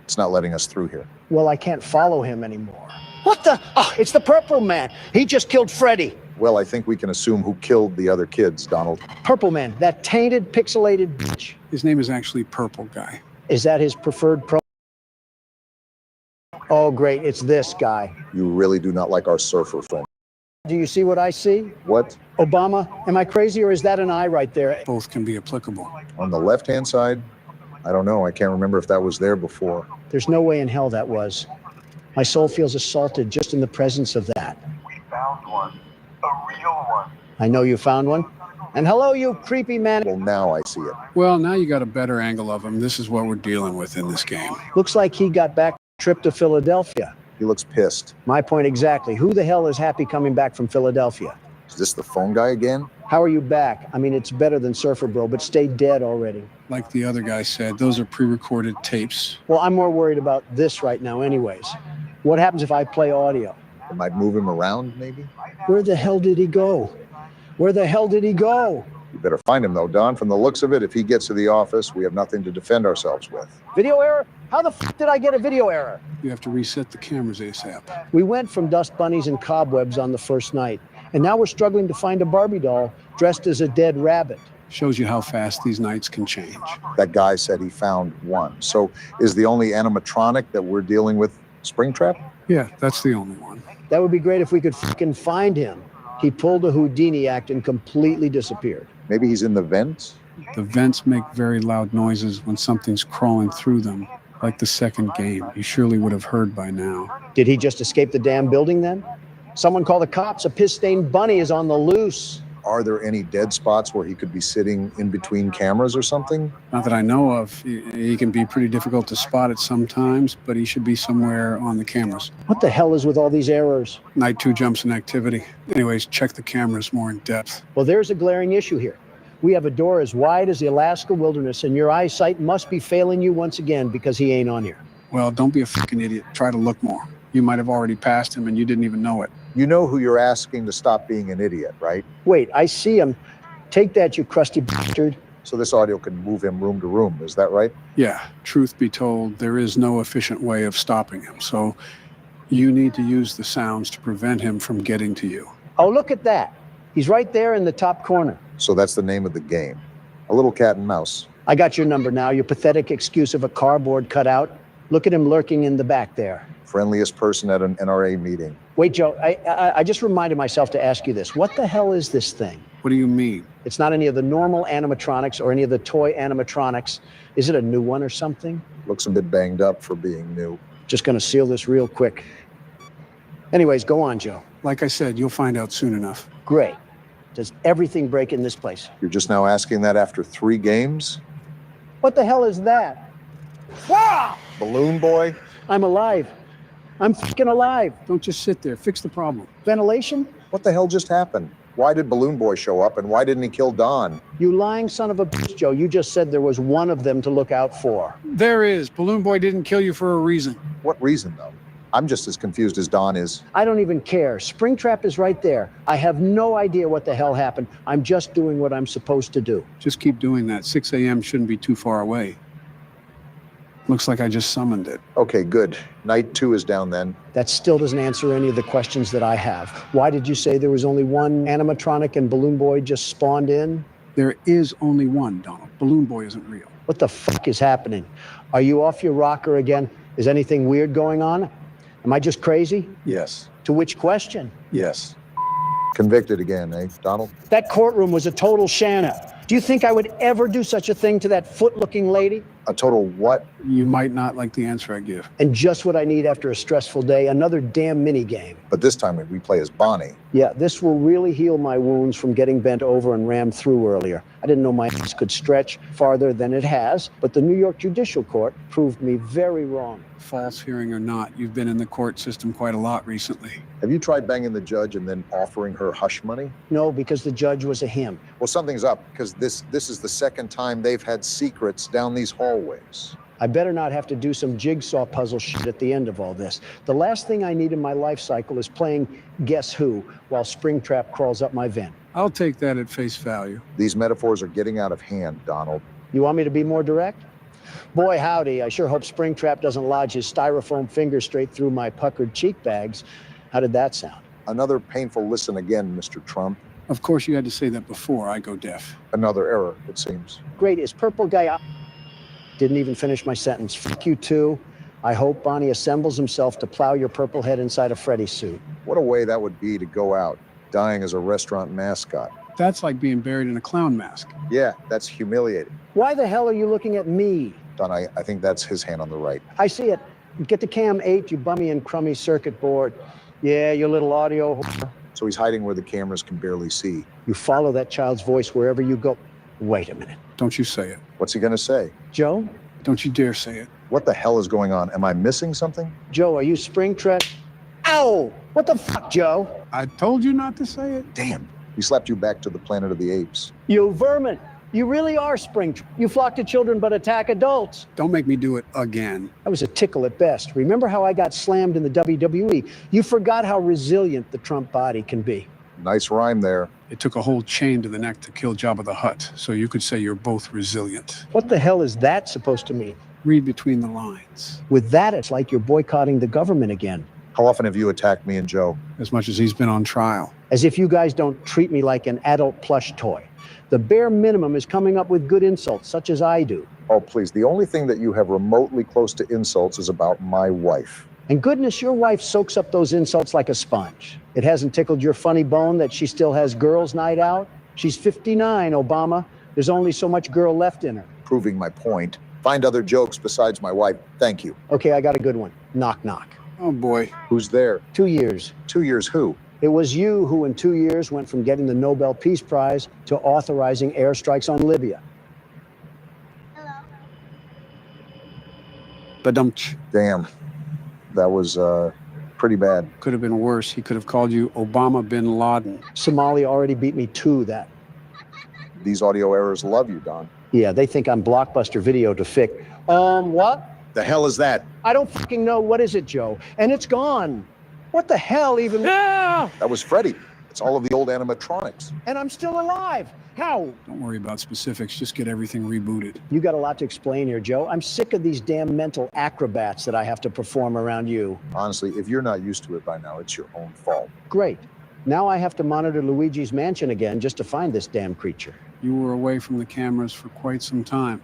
It's not letting us through here. Well, I can't follow him anymore. What the? Oh, it's the Purple Man. He just killed Freddy. Well, I think we can assume who killed the other kids, Donald. Purple Man, that tainted, pixelated bitch. His name is actually Purple Guy. Is that his preferred pro? Oh, great. It's this guy. You really do not like our surfer friend. Do you see what I see? What? Obama, am I crazy or is that an eye right there? Both can be applicable. On the left-hand side? I don't know. I can't remember if that was there before. There's no way in hell that was. My soul feels assaulted just in the presence of that. We found one. A real one. I know you found one. And hello, you creepy man. Well, now I see it. Well, now you got a better angle of him. This is what we're dealing with in this game. Looks like he got back trip to Philadelphia. He looks pissed. My point exactly. Who the hell is happy coming back from Philadelphia? Is this the phone guy again? How are you back? I mean, it's better than Surfer Bro, but stay dead already. Like the other guy said, those are pre-recorded tapes. Well, I'm more worried about this right now anyways. What happens if I play audio? It might move him around, maybe? Where the hell did he go? Where the hell did he go? You better find him, though, Don. From the looks of it, if he gets to the office, we have nothing to defend ourselves with. Video error? How the f did I get a video error? You have to reset the cameras ASAP. We went from dust bunnies and cobwebs on the first night, and now we're struggling to find a Barbie doll dressed as a dead rabbit. Shows you how fast these nights can change. That guy said he found one. So is the only animatronic that we're dealing with Springtrap? Yeah, that's the only one. That would be great if we could fucking find him. He pulled a Houdini act and completely disappeared. Maybe he's in the vents? The vents make very loud noises when something's crawling through them, like the second game. You surely would have heard by now. Did he just escape the damn building then? Someone call the cops. A piss-stained bunny is on the loose. Are there any dead spots where he could be sitting in between cameras or something? Not that I know of. He can be pretty difficult to spot at some times, but he should be somewhere on the cameras. What the hell is with all these errors? Night 2 jumps in activity. Anyways, check the cameras more in depth. Well, there's a glaring issue here. We have a door as wide as the Alaska wilderness, and your eyesight must be failing you once again because he ain't on here. Well, don't be a fucking idiot. Try to look more. You might have already passed him and you didn't even know it. You know who you're asking to stop being an idiot, right? Wait, I see him. Take that, you crusty bastard. So this audio can move him room to room, is that right? Yeah, truth be told, there is no efficient way of stopping him. So you need to use the sounds to prevent him from getting to you. Oh, look at that. He's right there in the top corner. So that's the name of the game. A little cat and mouse. I got your number now, your pathetic excuse of a cardboard cutout. Look at him lurking in the back there. Friendliest person at an NRA meeting. Wait, Joe, I just reminded myself to ask you this. What the hell is this thing? What do you mean? It's not any of the normal animatronics or any of the toy animatronics. Is it a new one or something? Looks a bit banged up for being new. Just gonna seal this real quick. Anyways, go on, Joe. Like I said, you'll find out soon enough. Great. Does everything break in this place? You're just now asking that after 3 games? What the hell is that? Wow! Balloon Boy? I'm alive. I'm fucking alive. Don't just sit there. Fix the problem. Ventilation? What the hell just happened? Why did Balloon Boy show up and why didn't he kill Don? You lying son of a bitch, Joe. You just said there was one of them to look out for. There is. Balloon Boy didn't kill you for a reason. What reason, though? I'm just as confused as Don is. I don't even care. Springtrap is right there. I have no idea what the hell happened. I'm just doing what I'm supposed to do. Just keep doing that. 6 a.m. shouldn't be too far away. Looks like I just summoned it. Okay, good. Night 2 is down then. That still doesn't answer any of the questions that I have. Why did you say there was only one animatronic and Balloon Boy just spawned in? There is only one, Donald. Balloon Boy isn't real. What the fuck is happening? Are you off your rocker again? Is anything weird going on? Am I just crazy? Yes. To which question? Yes. Convicted again, eh, Donald? That courtroom was a total shanna. Do you think I would ever do such a thing to that foot-looking lady? A total what? You might not like the answer I give. And just what I need after a stressful day, another damn mini game. But this time we play as Bonnie. Yeah, this will really heal my wounds from getting bent over and rammed through earlier. I didn't know my ass could stretch farther than it has, but the New York Judicial Court proved me very wrong. False hearing or not, you've been in the court system quite a lot recently. Have you tried banging the judge and then offering her hush money? No, because the judge was a him. Well, something's up, because this is the second time they've had secrets down these hallways. I better not have to do some jigsaw puzzle shit at the end of all this. The last thing I need in my life cycle is playing Guess Who while Springtrap crawls up my vent. I'll take that at face value. These metaphors are getting out of hand, Donald. You want me to be more direct? Boy, howdy, I sure hope Springtrap doesn't lodge his styrofoam finger straight through my puckered cheek bags. How did that sound? Another painful listen again, Mr. Trump. Of course, you had to say that before I go deaf. Another error, it seems. Great, is purple guy... Didn't even finish my sentence. Fuck you too. I hope Bonnie assembles himself to plow your purple head inside a Freddy's suit. What a way that would be to go out, dying as a restaurant mascot. That's like being buried in a clown mask. Yeah, that's humiliating. Why the hell are you looking at me? Don, I think that's his hand on the right. I see it. Get the cam 8, you bummy and crummy circuit board. Yeah, your little audio whore. So he's hiding where the cameras can barely see. You follow that child's voice wherever you go. Wait a minute. Don't you say it. What's he gonna say? Joe? Don't you dare say it. What the hell is going on? Am I missing something? Joe, are you Springtrap? Ow! What the fuck, Joe? I told you not to say it. Damn, he slapped you back to the planet of the apes. You vermin! You really are Springtrap. You flock to children but attack adults. Don't make me do it again. That was a tickle at best. Remember how I got slammed in the WWE? You forgot how resilient the Trump body can be. Nice rhyme there. It took a whole chain to the neck to kill Jabba the Hutt, so you could say you're both resilient. What the hell is that supposed to mean? Read between the lines. With that, it's like you're boycotting the government again. How often have you attacked me and Joe? As much as he's been on trial. As if you guys don't treat me like an adult plush toy. The bare minimum is coming up with good insults, such as I do. Oh, please. The only thing that you have remotely close to insults is about my wife. And goodness, your wife soaks up those insults like a sponge. It hasn't tickled your funny bone that she still has girls' night out? She's 59, Obama. There's only so much girl left in her. Proving my point. Find other jokes besides my wife. Thank you. Okay, I got a good one. Knock, knock. Oh boy. Who's there? 2 years. 2 years who? It was you who in 2 years went from getting the Nobel Peace Prize to authorizing airstrikes on Libya. Badumch. Damn. That was pretty bad. Could have been worse. He could have called you Obama bin Laden. Somalia already beat me to that. These audio errors love you, Don. Yeah, they think I'm Blockbuster Video to fix. What? The hell is that? I don't fucking know. What is it, Joe? And it's gone. What the hell even? That was Freddy. It's all of the old animatronics. And I'm still alive. How? Don't worry about specifics. Just get everything rebooted. You got a lot to explain here, Joe. I'm sick of these damn mental acrobats that I have to perform around you. Honestly, if you're not used to it by now, it's your own fault. Great. Now I have to monitor Luigi's mansion again just to find this damn creature. You were away from the cameras for quite some time.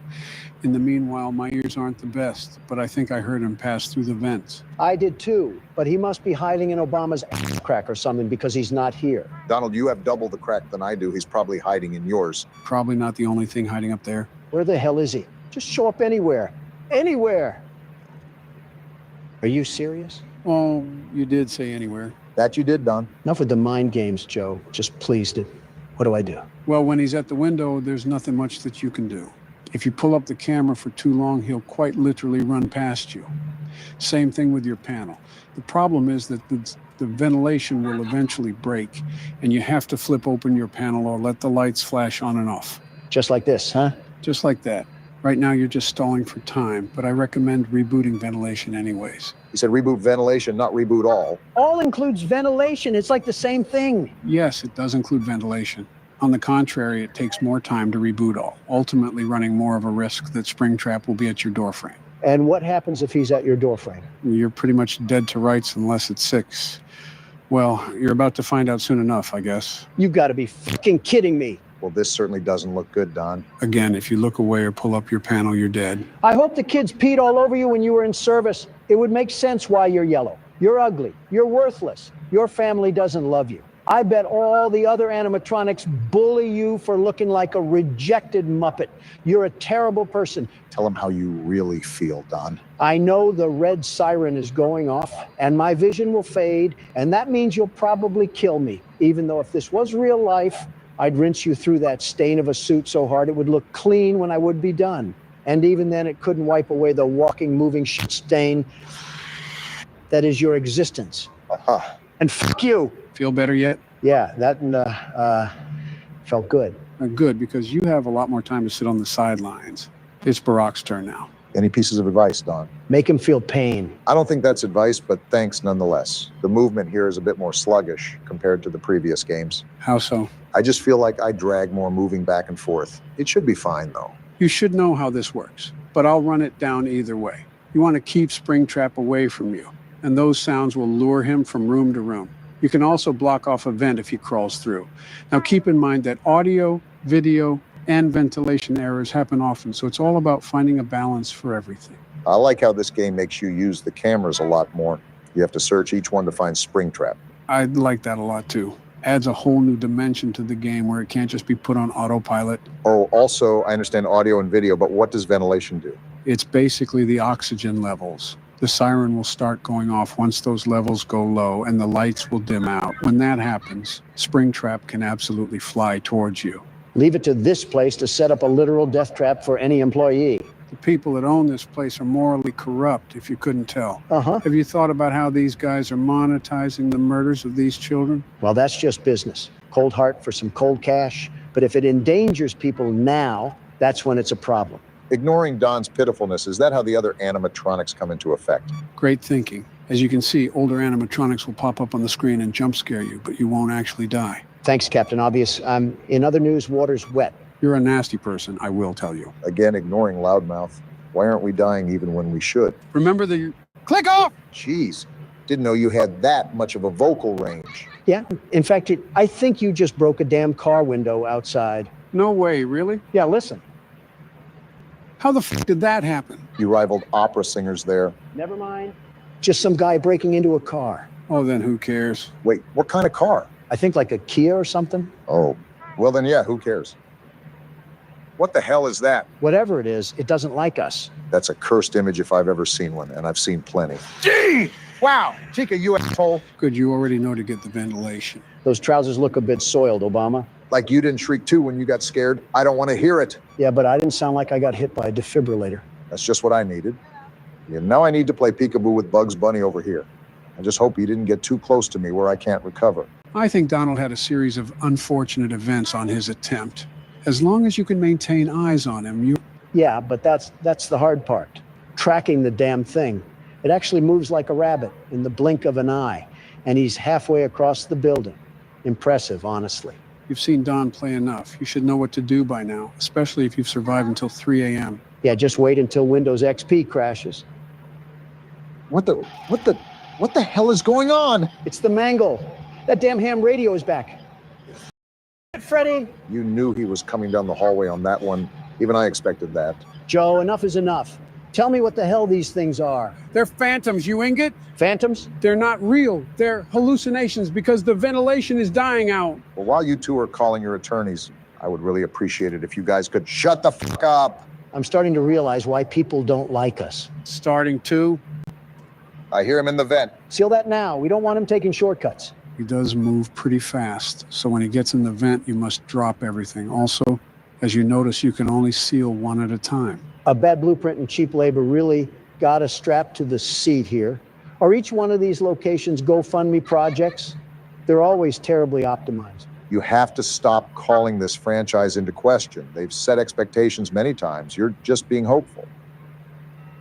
In the meanwhile, my ears aren't the best, but I think I heard him pass through the vents. I did too, but he must be hiding in Obama's ass crack or something because he's not here. Donald, you have double the crack than I do. He's probably hiding in yours. Probably not the only thing hiding up there. Where the hell is he? Just show up anywhere. Anywhere. Are you serious? Oh, you did say anywhere. That you did, Don. Enough with the mind games, Joe. Just pleased it. What do I do? Well, when he's at the window, there's nothing much that you can do. If you pull up the camera for too long, he'll quite literally run past you. Same thing with your panel. The problem is that the ventilation will eventually break, and you have to flip open your panel or let the lights flash on and off. Just like this, huh? Just like that. Right now, you're just stalling for time, but I recommend rebooting ventilation anyways. He said reboot ventilation, not reboot all. All includes ventilation. It's like the same thing. Yes, it does include ventilation. On the contrary, it takes more time to reboot all, ultimately running more of a risk that Springtrap will be at your doorframe. And what happens if he's at your doorframe? You're pretty much dead to rights unless it's 6. Well, you're about to find out soon enough, I guess. You gotta be fucking kidding me. Well, this certainly doesn't look good, Don. Again, if you look away or pull up your panel, you're dead. I hope the kids peed all over you when you were in service. It would make sense why you're yellow. You're ugly. You're worthless. Your family doesn't love you. I bet all the other animatronics bully you for looking like a rejected Muppet. You're a terrible person. Tell him how you really feel, Don. I know the red siren is going off, and my vision will fade, and that means you'll probably kill me, even though if this was real life, I'd rinse you through that stain of a suit so hard it would look clean when I would be done. And even then, it couldn't wipe away the walking, moving shit stain that is your existence. Uh-huh. And fuck you. Feel better yet? Yeah, that felt good. Good, because you have a lot more time to sit on the sidelines. It's Barack's turn now. Any pieces of advice, Don? Make him feel pain. I don't think that's advice, but thanks nonetheless. The movement here is a bit more sluggish compared to the previous games. How so? I just feel like I drag more moving back and forth. It should be fine, though. You should know how this works, but I'll run it down either way. You want to keep Springtrap away from you, and those sounds will lure him from room to room. You can also block off a vent if he crawls through. Now keep in mind that audio, video, and ventilation errors happen often, so it's all about finding a balance for everything. I like how this game makes you use the cameras a lot more. You have to search each one to find Springtrap. I like that a lot too. Adds a whole new dimension to the game where it can't just be put on autopilot. Oh, also, I understand audio and video, but what does ventilation do? It's basically the oxygen levels. The siren will start going off once those levels go low and the lights will dim out. When that happens, Springtrap can absolutely fly towards you. Leave it to this place to set up a literal death trap for any employee. The people that own this place are morally corrupt, if you couldn't tell. Uh-huh. Have you thought about how these guys are monetizing the murders of these children? Well, that's just business. Cold heart for some cold cash. But if it endangers people now, that's when it's a problem. Ignoring Don's pitifulness, is that how the other animatronics come into effect? Great thinking. As you can see, older animatronics will pop up on the screen and jump scare you, but you won't actually die. Thanks, Captain Obvious. In other news, water's wet. You're a nasty person, I will tell you. Again, ignoring Loudmouth. Why aren't we dying even when we should? Remember the... Click off! Jeez, didn't know you had that much of a vocal range. Yeah, in fact, I think you just broke a damn car window outside. No way, really? Yeah, listen. How the f did that happen? You rivaled opera singers there. Never mind. Just some guy breaking into a car. Oh, then who cares? Wait, what kind of car? I think like a Kia or something. Oh, well then yeah, who cares? What the hell is that? Whatever it is, it doesn't like us. That's a cursed image if I've ever seen one, and I've seen plenty. Gee! Wow! Chica, you asshole. Good, you already know to get the ventilation. Those trousers look a bit soiled, Obama. Like you didn't shriek too when you got scared. I don't want to hear it. Yeah, but I didn't sound like I got hit by a defibrillator. That's just what I needed. Yeah, now I need to play peekaboo with Bugs Bunny over here. I just hope he didn't get too close to me where I can't recover. I think Donald had a series of unfortunate events on his attempt. As long as you can maintain eyes on him, you... Yeah, but that's the hard part. Tracking the damn thing. It actually moves like a rabbit in the blink of an eye. And he's halfway across the building. Impressive, honestly. You've seen Don play enough. You should know what to do by now, especially if you've survived until 3 a.m. Yeah, just wait until Windows XP crashes. What the hell is going on? It's the mangle. That damn ham radio is back. Freddy! You knew he was coming down the hallway on that one. Even I expected that. Joe, enough is enough. Tell me what the hell these things are. They're phantoms, you ingot. Phantoms? They're not real. They're hallucinations because the ventilation is dying out. Well, while you two are calling your attorneys, I would really appreciate it if you guys could shut the fuck up. I'm starting to realize why people don't like us. Starting to. I hear him in the vent. Seal that now. We don't want him taking shortcuts. He does move pretty fast, so when he gets in the vent, you must drop everything. Also, as you notice, you can only seal one at a time. A bad blueprint and cheap labor really got us strapped to the seat here. Are each one of these locations GoFundMe projects? They're always terribly optimized. You have to stop calling this franchise into question. They've set expectations many times. You're just being hopeful.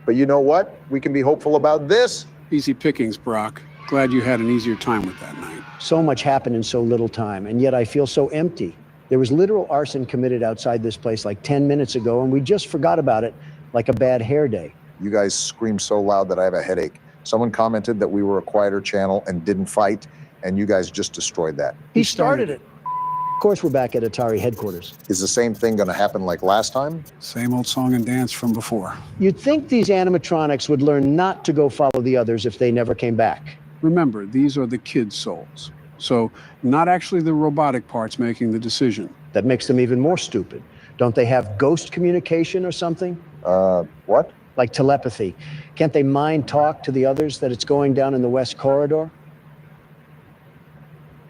But you know what? We can be hopeful about this. Easy pickings, Brock. Glad you had an easier time with that night. So much happened in so little time, and yet I feel so empty. There was literal arson committed outside this place like 10 minutes ago, and we just forgot about it like a bad hair day. You guys scream so loud that I have a headache. Someone commented that we were a quieter channel and didn't fight, and you guys just destroyed that. He started it. Of course, we're back at Atari headquarters. Is the same thing going to happen like last time? Same old song and dance from before. You'd think these animatronics would learn not to go follow the others if they never came back. Remember, these are the kids' souls. So, not actually the robotic parts making the decision. That makes them even more stupid. Don't they have ghost communication or something? What? Like telepathy. Can't they mind talk to the others that it's going down in the West Corridor?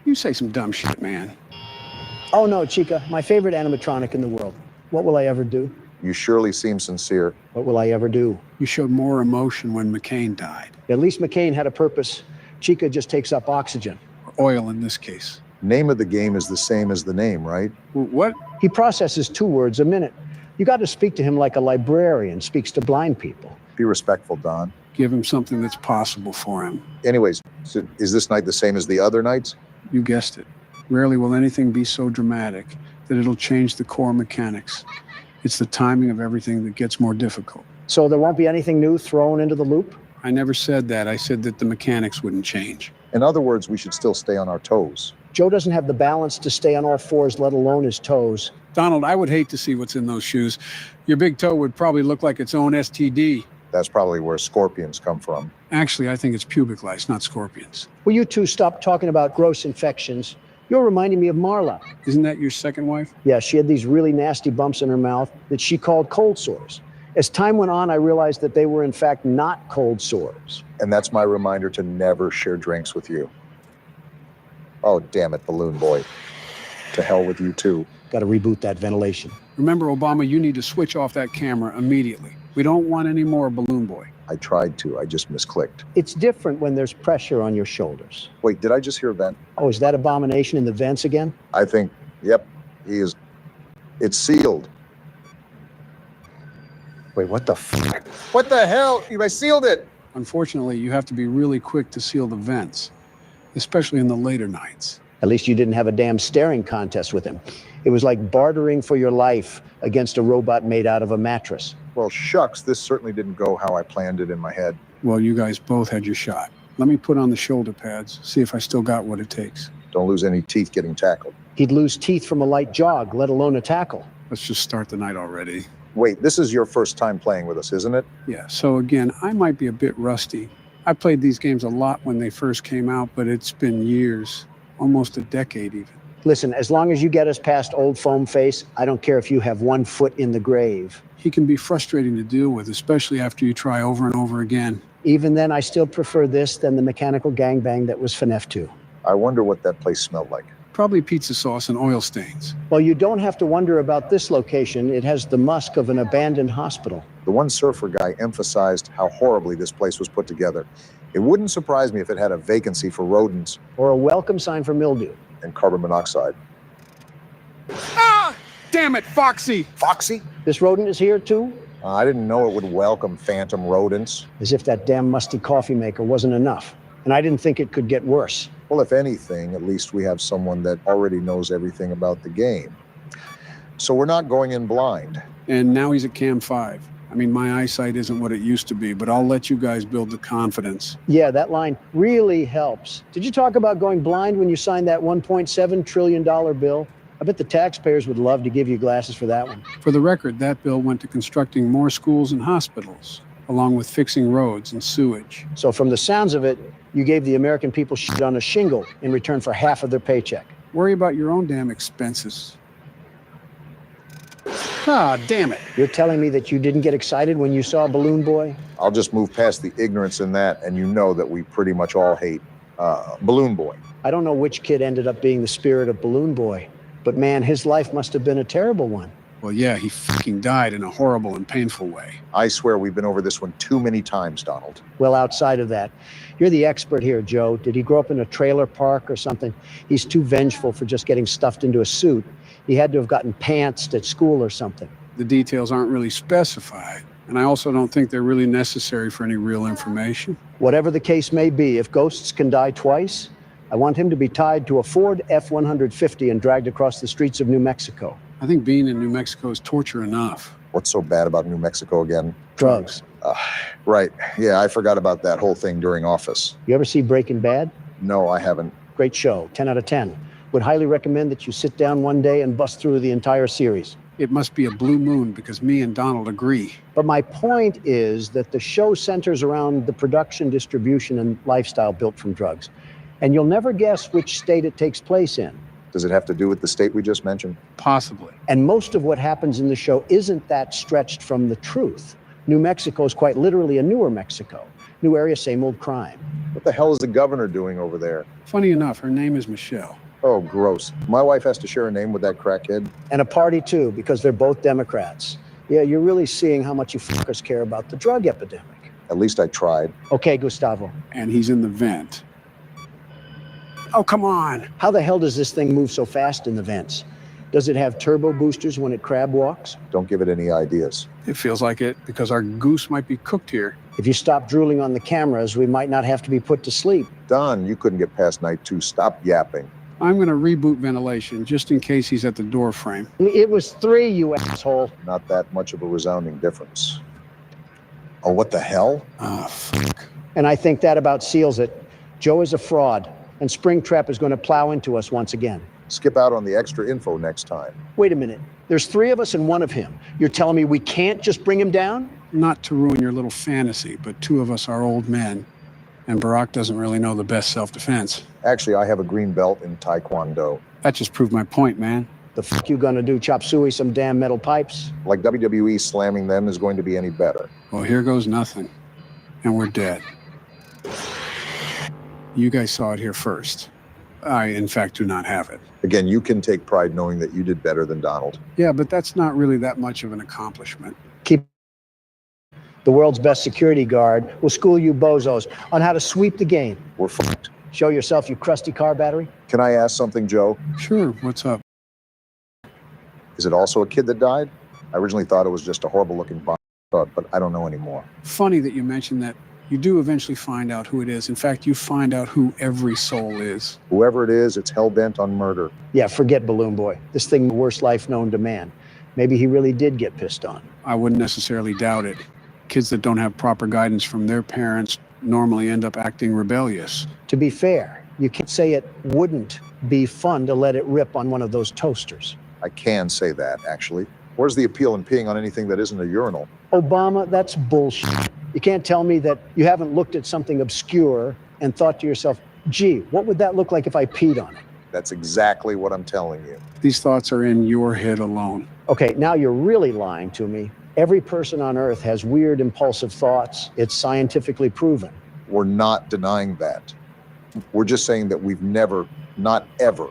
You say some dumb shit, man. Oh no, Chica, my favorite animatronic in the world. What will I ever do? You surely seem sincere. What will I ever do? You showed more emotion when McCain died. At least McCain had a purpose. Chica just takes up oxygen. Or oil in this case. Name of the game is the same as the name, right? What? He processes 2 words a minute. You got to speak to him like a librarian speaks to blind people. Be respectful, Don. Give him something that's possible for him. Anyways, so is this night the same as the other nights? You guessed it. Rarely will anything be so dramatic that it'll change the core mechanics. It's the timing of everything that gets more difficult. So there won't be anything new thrown into the loop? I never said that. I said that the mechanics wouldn't change. In other words, we should still stay on our toes. Joe doesn't have the balance to stay on all fours, let alone his toes. Donald, I would hate to see what's in those shoes. Your big toe would probably look like its own STD. That's probably where scorpions come from. Actually, I think it's pubic lice, not scorpions. Will you two stop talking about gross infections? You're reminding me of Marla. Isn't that your second wife? Yeah, she had these really nasty bumps in her mouth that she called cold sores. As time went on, I realized that they were in fact not cold sores. And that's my reminder to never share drinks with you. Oh, damn it, Balloon Boy. To hell with you too. Got to reboot that ventilation. Remember, Obama, you need to switch off that camera immediately. We don't want any more Balloon Boy. I tried to, I just misclicked. It's different when there's pressure on your shoulders. Wait, did I just hear vent? Oh, is that abomination in the vents again? I think, yep, he is. It's sealed. Wait, what the fuck? What the hell? I sealed it. Unfortunately, you have to be really quick to seal the vents, especially in the later nights. At least you didn't have a damn staring contest with him. It was like bartering for your life against a robot made out of a mattress. Well, shucks, this certainly didn't go how I planned it in my head. Well, you guys both had your shot. Let me put on the shoulder pads, see if I still got what it takes. Don't lose any teeth getting tackled. He'd lose teeth from a light jog, let alone a tackle. Let's just start the night already. Wait, this is your first time playing with us, isn't it? Yeah, so again, I might be a bit rusty. I played these games a lot when they first came out, but it's been years, almost a decade even. Listen, as long as you get us past old foam face, I don't care if you have 1 foot in the grave. He can be frustrating to deal with, especially after you try over and over again. Even then, I still prefer this than the mechanical gangbang that was FNF 2. I wonder what that place smelled like. Probably pizza sauce and oil stains. Well, you don't have to wonder about this location. It has the musk of an abandoned hospital. The one surfer guy emphasized how horribly this place was put together. It wouldn't surprise me if it had a vacancy for rodents Or a welcome sign for mildew. and carbon monoxide. Ah! Damn it, Foxy! Foxy? This rodent is here too? I didn't know it would welcome phantom rodents. As if that damn musty coffee maker wasn't enough. And I didn't think it could get worse. Well, if anything, at least we have someone that already knows everything about the game. So we're not going in blind. And now he's at Cam 5. I mean, my eyesight isn't what it used to be, but I'll let you guys build the confidence. Yeah, that line really helps. Did you talk about going blind when you signed that $1.7 trillion bill? I bet the taxpayers would love to give you glasses for that one. For the record, that bill went to constructing more schools and hospitals, along with fixing roads and sewage. So from the sounds of it, you gave the American people shit on a shingle in return for half of their paycheck. Worry about your own damn expenses. Ah, damn it. You're telling me that you didn't get excited when you saw Balloon Boy? I'll just move past the ignorance in that, and you know that we pretty much all hate Balloon Boy. I don't know which kid ended up being the spirit of Balloon Boy, but man, his life must have been a terrible one. Well, yeah, he fucking died in a horrible and painful way. I swear we've been over this one too many times, Donald. Well, outside of that, you're the expert here, Joe. Did he grow up in a trailer park or something? He's too vengeful for just getting stuffed into a suit. He had to have gotten pantsed at school or something. The details aren't really specified, and I also don't think they're really necessary for any real information. Whatever the case may be, if ghosts can die twice, I want him to be tied to a Ford F-150 and dragged across the streets of New Mexico. I think being in New Mexico is torture enough. What's so bad about New Mexico again? Drugs. Right. Yeah, I forgot about that whole thing during Office. You ever see Breaking Bad? No, I haven't. Great show, 10 out of 10. Would highly recommend that you sit down one day and bust through the entire series. It must be a blue moon because me and Donald agree. But my point is that the show centers around the production, distribution, and lifestyle built from drugs. And you'll never guess which state it takes place in. Does it have to do with the state we just mentioned? Possibly. And most of what happens in the show isn't that stretched from the truth. New Mexico is quite literally a newer Mexico. New area, same old crime. What the hell is the governor doing over there? Funny enough, her name is Michelle. Oh, gross. My wife has to share a name with that crackhead. And a party too, because they're both Democrats. Yeah, you're really seeing how much you fuckers care about the drug epidemic. At least I tried. Okay, Gustavo. And he's in the vent. Oh, come on. How the hell does this thing move so fast in the vents? Does it have turbo boosters when it crab walks? Don't give it any ideas. It feels like it because our goose might be cooked here. If you stop drooling on the cameras, we might not have to be put to sleep. Don, you couldn't get past night 2. Stop yapping. I'm going to reboot ventilation just in case he's at the door frame. It was 3, you asshole. Not that much of a resounding difference. Oh, what the hell? Oh, fuck. And I think that about seals it. Joe is a fraud, and Springtrap is going to plow into us once again. Skip out on the extra info next time. Wait a minute. There's 3 of us and 1 of him. You're telling me we can't just bring him down? Not to ruin your little fantasy, but 2 of us are old men, and Barack doesn't really know the best self-defense. Actually, I have a green belt in Taekwondo. That just proved my point, man. The fuck you gonna do? Chop suey some damn metal pipes? Like WWE slamming them is going to be any better. Well, here goes nothing, and we're dead. You guys saw it here first. I, in fact, do not have it. Again, you can take pride knowing that you did better than Donald. Yeah, but that's not really that much of an accomplishment. Keep the world's best security guard will school you bozos on how to sweep the game. We're fucked. Show yourself, you crusty car battery. Can I ask something, Joe? Sure, what's up? Is it also a kid that died? I originally thought it was just a horrible-looking body, but I don't know anymore. Funny that you mentioned that. You do eventually find out who it is. In fact, you find out who every soul is. Whoever it is, it's hell-bent on murder. Yeah, forget Balloon Boy. This thing, the worst life known to man. Maybe he really did get pissed on. I wouldn't necessarily doubt it. Kids that don't have proper guidance from their parents normally end up acting rebellious. To be fair, you can't say it wouldn't be fun to let it rip on one of those toasters. I can say that, actually. Where's the appeal in peeing on anything that isn't a urinal? Obama, that's bullshit. You can't tell me that you haven't looked at something obscure and thought to yourself, gee, what would that look like if I peed on it? That's exactly what I'm telling you. These thoughts are in your head alone. Okay, now you're really lying to me. Every person on Earth has weird, impulsive thoughts. It's scientifically proven. We're not denying that. We're just saying that we've never, not ever,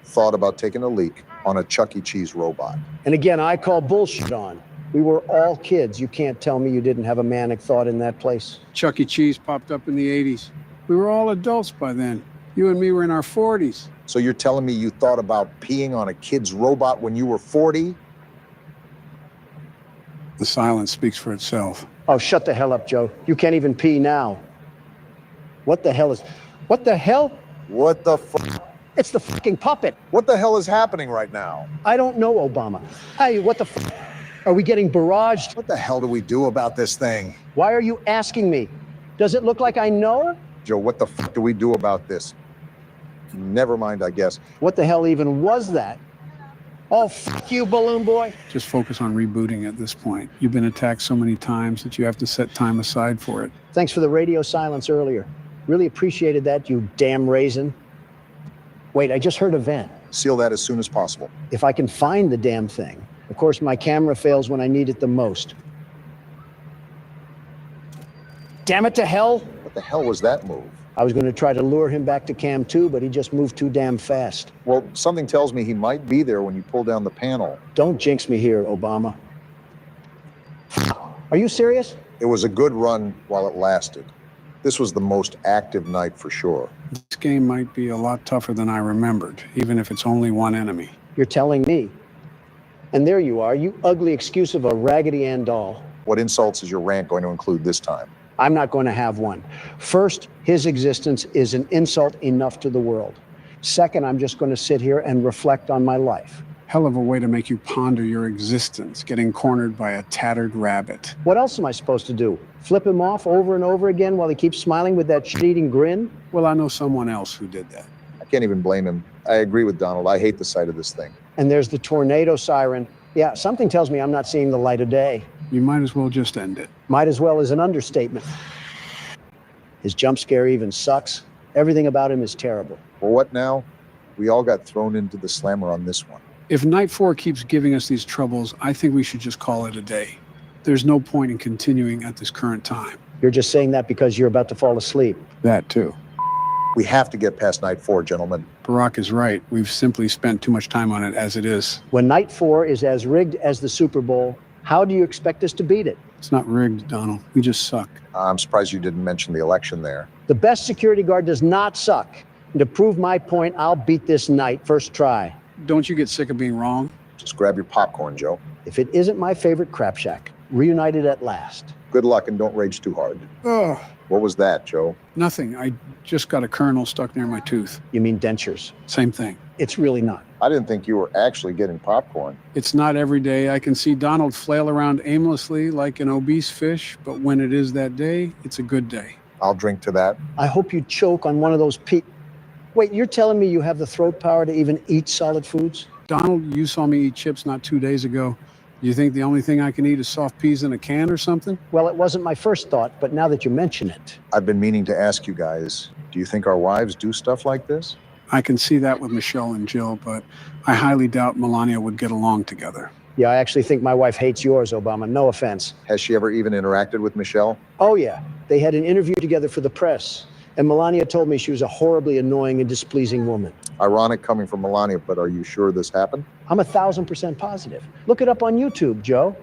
thought about taking a leak on a Chuck E. Cheese robot. And again, I call bullshit on. We were all kids. You can't tell me you didn't have a manic thought in that place. Chuck E. Cheese popped up in the 80s. We were all adults by then. You and me were in our 40s. So you're telling me you thought about peeing on a kid's robot when you were 40? The silence speaks for itself. Oh, shut the hell up, Joe. You can't even pee now. What the hell? What the fuck? It's the fucking puppet. What the hell is happening right now? I don't know, Obama. Hey, what the fuck? Are we getting barraged? What the hell do we do about this thing? Why are you asking me? Does it look like I know? Joe, what the fuck do we do about this? Never mind, I guess. What the hell even was that? Oh, fuck you, Balloon Boy. Just focus on rebooting at this point. You've been attacked so many times that you have to set time aside for it. Thanks for the radio silence earlier. Really appreciated that, you damn raisin. Wait, I just heard a vent. Seal that as soon as possible. If I can find the damn thing. Of course, my camera fails when I need it the most. Damn it to hell. What the hell was that move? I was going to try to lure him back to Cam 2, but he just moved too damn fast. Well, something tells me he might be there when you pull down the panel. Don't jinx me here, Obama. Are you serious? It was a good run while it lasted. This was the most active night for sure. This game might be a lot tougher than I remembered, even if it's only one enemy. You're telling me. And there you are, you ugly excuse of a Raggedy Ann doll. What insults is your rant going to include this time? I'm not going to have one. First, his existence is an insult enough to the world. Second, I'm just going to sit here and reflect on my life. Hell of a way to make you ponder your existence, getting cornered by a tattered rabbit. What else am I supposed to do? Flip him off over and over again while he keeps smiling with that shit-eating grin? Well, I know someone else who did that. I can't even blame him. I agree with Donald. I hate the sight of this thing. And there's the tornado siren. Yeah, something tells me I'm not seeing the light of day. You might as well just end it. Might as well is an understatement. His jump scare even sucks. Everything about him is terrible. Well, what now? We all got thrown into the slammer on this one. If Night 4 keeps giving us these troubles, I think we should just call it a day. There's no point in continuing at this current time. You're just saying that because you're about to fall asleep. That too. We have to get past Night 4, gentlemen. Barack is right. We've simply spent too much time on it as it is. When Night 4 is as rigged as the Super Bowl, how do you expect us to beat it? It's not rigged, Donald. We just suck. I'm surprised you didn't mention the election there. The best security guard does not suck. And to prove my point, I'll beat this night first try. Don't you get sick of being wrong? Just grab your popcorn, Joe. If it isn't my favorite crap shack, reunited at last. Good luck and don't rage too hard. Ugh. What was that, Joe? Nothing. I just got a kernel stuck near my tooth. You mean dentures? Same thing. It's really not. I didn't think you were actually getting popcorn. It's not every day. I can see Donald flail around aimlessly like an obese fish, but when it is that day, it's a good day. I'll drink to that. I hope you choke on one of those Wait, you're telling me you have the throat power to even eat solid foods? Donald, you saw me eat chips not 2 days ago. You think the only thing I can eat is soft peas in a can or something? Well, it wasn't my first thought, but now that you mention it. I've been meaning to ask you guys, do you think our wives do stuff like this? I can see that with Michelle and Jill, but I highly doubt Melania would get along together. Yeah, I actually think my wife hates yours, Obama. No offense. Has she ever even interacted with Michelle? Oh, yeah. They had an interview together for the press. And Melania told me she was a horribly annoying and displeasing woman. Ironic coming from Melania, but are you sure this happened? I'm 1,000% positive. Look it up on YouTube, Joe.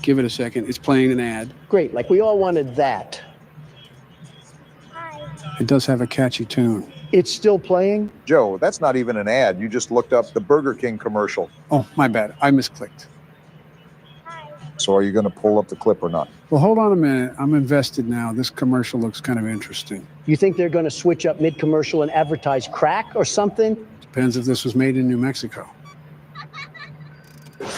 Give it a second. It's playing an ad. Great, like we all wanted that. It does have a catchy tune. It's still playing? Joe, that's not even an ad. You just looked up the Burger King commercial. Oh, my bad. I misclicked. So are you going to pull up the clip or not? Well, hold on a minute. I'm invested now. This commercial looks kind of interesting. You think they're going to switch up mid-commercial and advertise crack or something? Depends if this was made in New Mexico.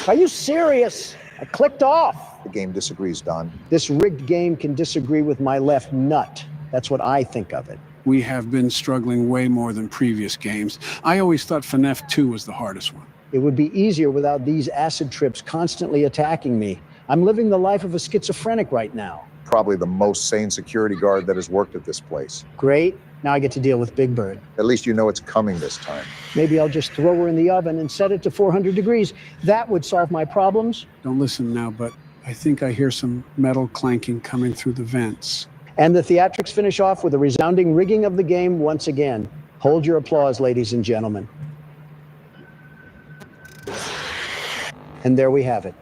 Are you serious? I clicked off. The game disagrees, Don. This rigged game can disagree with my left nut. That's what I think of it. We have been struggling way more than previous games. I always thought FNF 2 was the hardest one. It would be easier without these acid trips constantly attacking me. I'm living the life of a schizophrenic right now. Probably the most sane security guard that has worked at this place. Great. Now I get to deal with Big Bird. At least you know it's coming this time. Maybe I'll just throw her in the oven and set it to 400 degrees. That would solve my problems. Don't listen now, but I think I hear some metal clanking coming through the vents. And the theatrics finish off with a resounding rigging of the game once again. Hold your applause, ladies and gentlemen. And there we have it.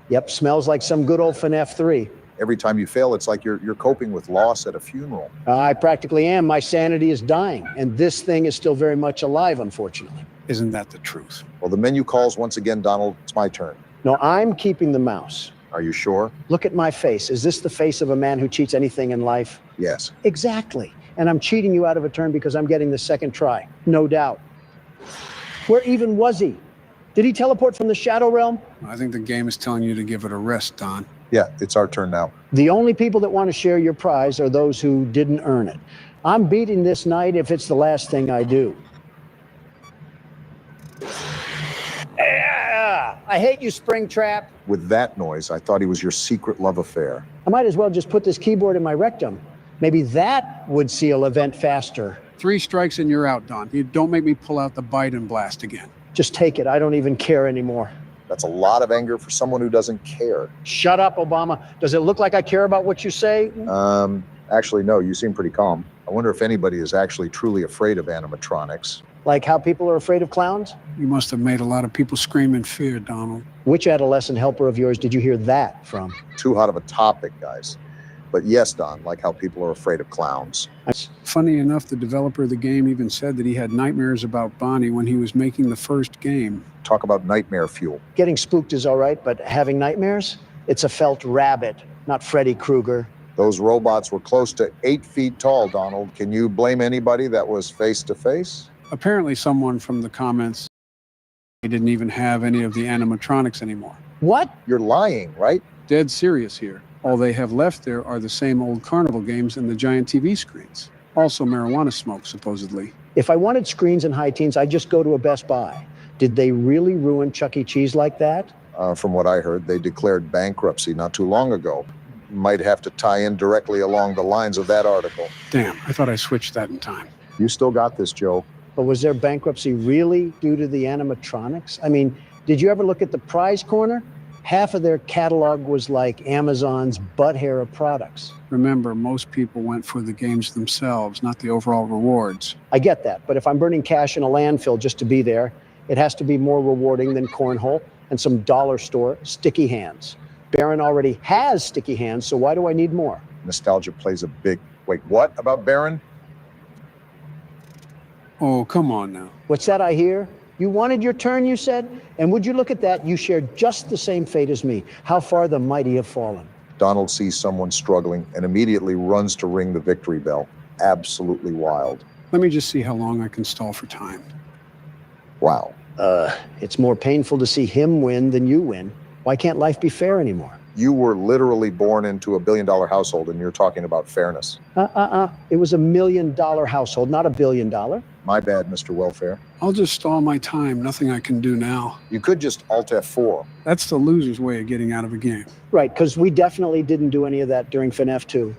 Yep, smells like some good old FNF 3. Every time you fail, it's like you're coping with loss at a funeral. I practically am. My sanity is dying, and this thing is still very much alive, unfortunately. Isn't that the truth? Well, the menu calls once again, Donald. It's my turn. No, I'm keeping the mouse. Are you sure? Look at my face. Is this the face of a man who cheats anything in life? Yes. Exactly. And I'm cheating you out of a turn because I'm getting the second try. No doubt. Where even was he? Did he teleport from the Shadow Realm? I think the game is telling you to give it a rest, Don. Yeah, it's our turn now. The only people that want to share your prize are those who didn't earn it. I'm beating this night if it's the last thing I do. I hate you, Springtrap. With that noise, I thought he was your secret love affair. I might as well just put this keyboard in my rectum. Maybe that would seal event faster. 3 strikes and you're out, Don. You don't make me pull out the Biden blast again. Just take it. I don't even care anymore. That's a lot of anger for someone who doesn't care. Shut up, Obama. Does it look like I care about what you say? Actually, no, you seem pretty calm. I wonder if anybody is actually truly afraid of animatronics. Like how people are afraid of clowns? You must have made a lot of people scream in fear, Donald. Which adolescent helper of yours did you hear that from? Too hot of a topic, guys. But yes, Don, like how people are afraid of clowns. Funny enough, the developer of the game even said that he had nightmares about Bonnie when he was making the first game. Talk about nightmare fuel. Getting spooked is all right, but having nightmares? It's a felt rabbit, not Freddy Krueger. Those robots were close to 8 feet tall, Donald. Can you blame anybody that was face to face? Apparently someone from the comments, they didn't even have any of the animatronics anymore. What? You're lying, right? Dead serious here. All they have left there are the same old carnival games and the giant TV screens. Also marijuana smoke, supposedly. If I wanted screens and high teens, I'd just go to a Best Buy. Did they really ruin Chuck E. Cheese like that? From what I heard, they declared bankruptcy not too long ago. Might have to tie in directly along the lines of that article. Damn, I thought I switched that in time. You still got this, Joe. But was their bankruptcy really due to the animatronics? I mean, did you ever look at the prize corner? Half of their catalog was like Amazon's butt hair of products. Remember, most people went for the games themselves, not the overall rewards. I get that, but if I'm burning cash in a landfill just to be there, it has to be more rewarding than cornhole and some dollar store sticky hands. Baron already has sticky hands, so why do I need more? Nostalgia plays a big... Wait, what about Baron? Oh, come on now. What's that I hear? You wanted your turn, you said? And would you look at that? You shared just the same fate as me. How far the mighty have fallen. Donald sees someone struggling and immediately runs to ring the victory bell. Absolutely wild. Let me just see how long I can stall for time. Wow. It's more painful to see him win than you win. Why can't life be fair anymore? You were literally born into a billion-dollar household and you're talking about fairness. It was $1 million household, not $1 billion. My bad, Mr. Welfare. I'll just stall my time. Nothing I can do now. You could just Alt F4. That's the loser's way of getting out of a game. Right, because we definitely didn't do any of that during FNF 2.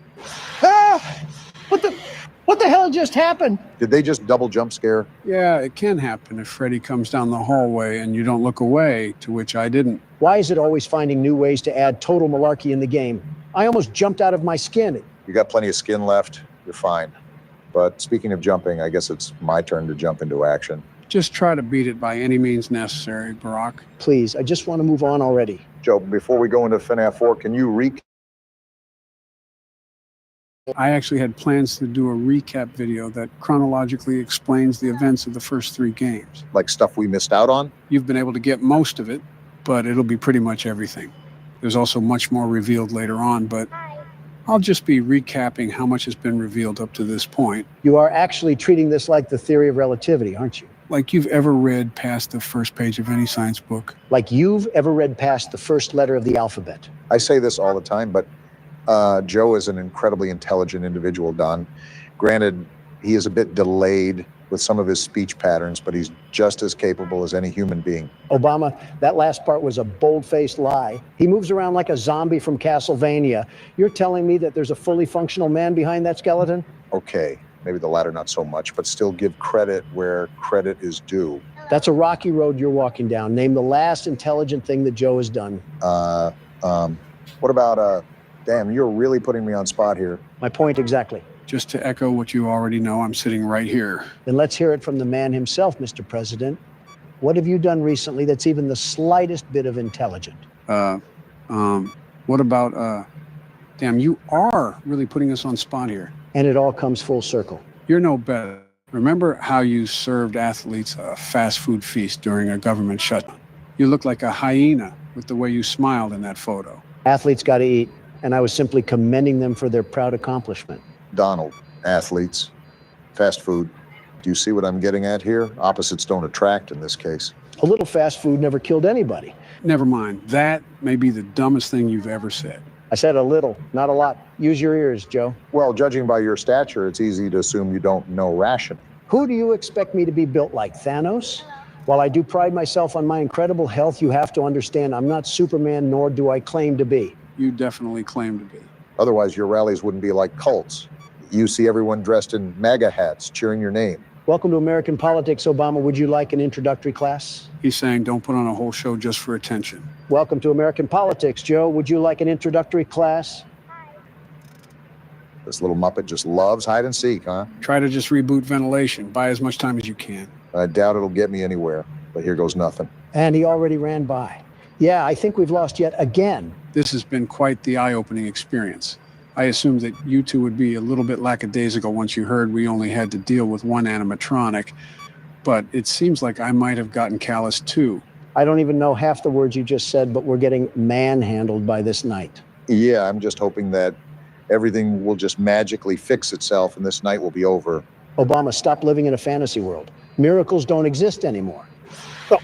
What the hell just happened? Did they just double jump scare? Yeah, it can happen if Freddy comes down the hallway and you don't look away, to which I didn't. Why is it always finding new ways to add total malarkey in the game? I almost jumped out of my skin. You got plenty of skin left. You're fine. But speaking of jumping, I guess it's my turn to jump into action. Just try to beat it by any means necessary, Barack. Please, I just want to move on already. Joe, before we go into FNAF 4, can you I actually had plans to do a recap video that chronologically explains the events of the first 3 games. like stuff we missed out on? You've been able to get most of it, but it'll be pretty much everything. There's also much more revealed later on, but I'll just be recapping how much has been revealed up to this point. You are actually treating this like the theory of relativity, aren't you? Like you've ever read past the first page of any science book. Like you've ever read past the first letter of the alphabet. I say this all the time, but Joe is an incredibly intelligent individual, Don. Granted, he is a bit delayed with some of his speech patterns, but he's just as capable as any human being. Obama, that last part was a bold-faced lie. He moves around like a zombie from Castlevania. You're telling me that there's a fully functional man behind that skeleton? Okay, maybe the latter not so much, but still give credit where credit is due. That's a rocky road you're walking down. Name the last intelligent thing that Joe has done. What about, damn, you're really putting me on spot here. My point exactly. Just to echo what you already know, I'm sitting right here. Then let's hear it from the man himself, Mr. President. What have you done recently that's even the slightest bit of intelligent? What about, damn, you are really putting us on spot here. And it all comes full circle. You're no better. Remember how you served athletes a fast food feast during a government shutdown? You look like a hyena with the way you smiled in that photo. Athletes got to eat, and I was simply commending them for their proud accomplishment. Donald, athletes, fast food. Do you see what I'm getting at here? Opposites don't attract in this case. A little fast food never killed anybody. Never mind. That may be the dumbest thing you've ever said. I said a little, not a lot. Use your ears, Joe. Well, judging by your stature, it's easy to assume you don't know rationing. Who do you expect me to be built like, Thanos? While I do pride myself on my incredible health, you have to understand I'm not Superman, nor do I claim to be. You definitely claim to be. Otherwise, your rallies wouldn't be like cults. You see everyone dressed in MAGA hats cheering your name. Welcome to American politics, Obama. Would you like an introductory class? He's saying don't put on a whole show just for attention. Welcome to American politics, Joe. Would you like an introductory class? This little Muppet just loves hide and seek, huh? Try to just reboot ventilation. Buy as much time as you can. I doubt it'll get me anywhere, but here goes nothing. And he already ran by. Yeah, I think we've lost yet again. This has been quite the eye-opening experience. I assumed that you two would be a little bit lackadaisical once you heard we only had to deal with one animatronic, but it seems like I might have gotten callous too. I don't even know half the words you just said, but we're getting manhandled by this night. Yeah, I'm just hoping that everything will just magically fix itself and this night will be over. Obama, stop living in a fantasy world. Miracles don't exist anymore. Oh.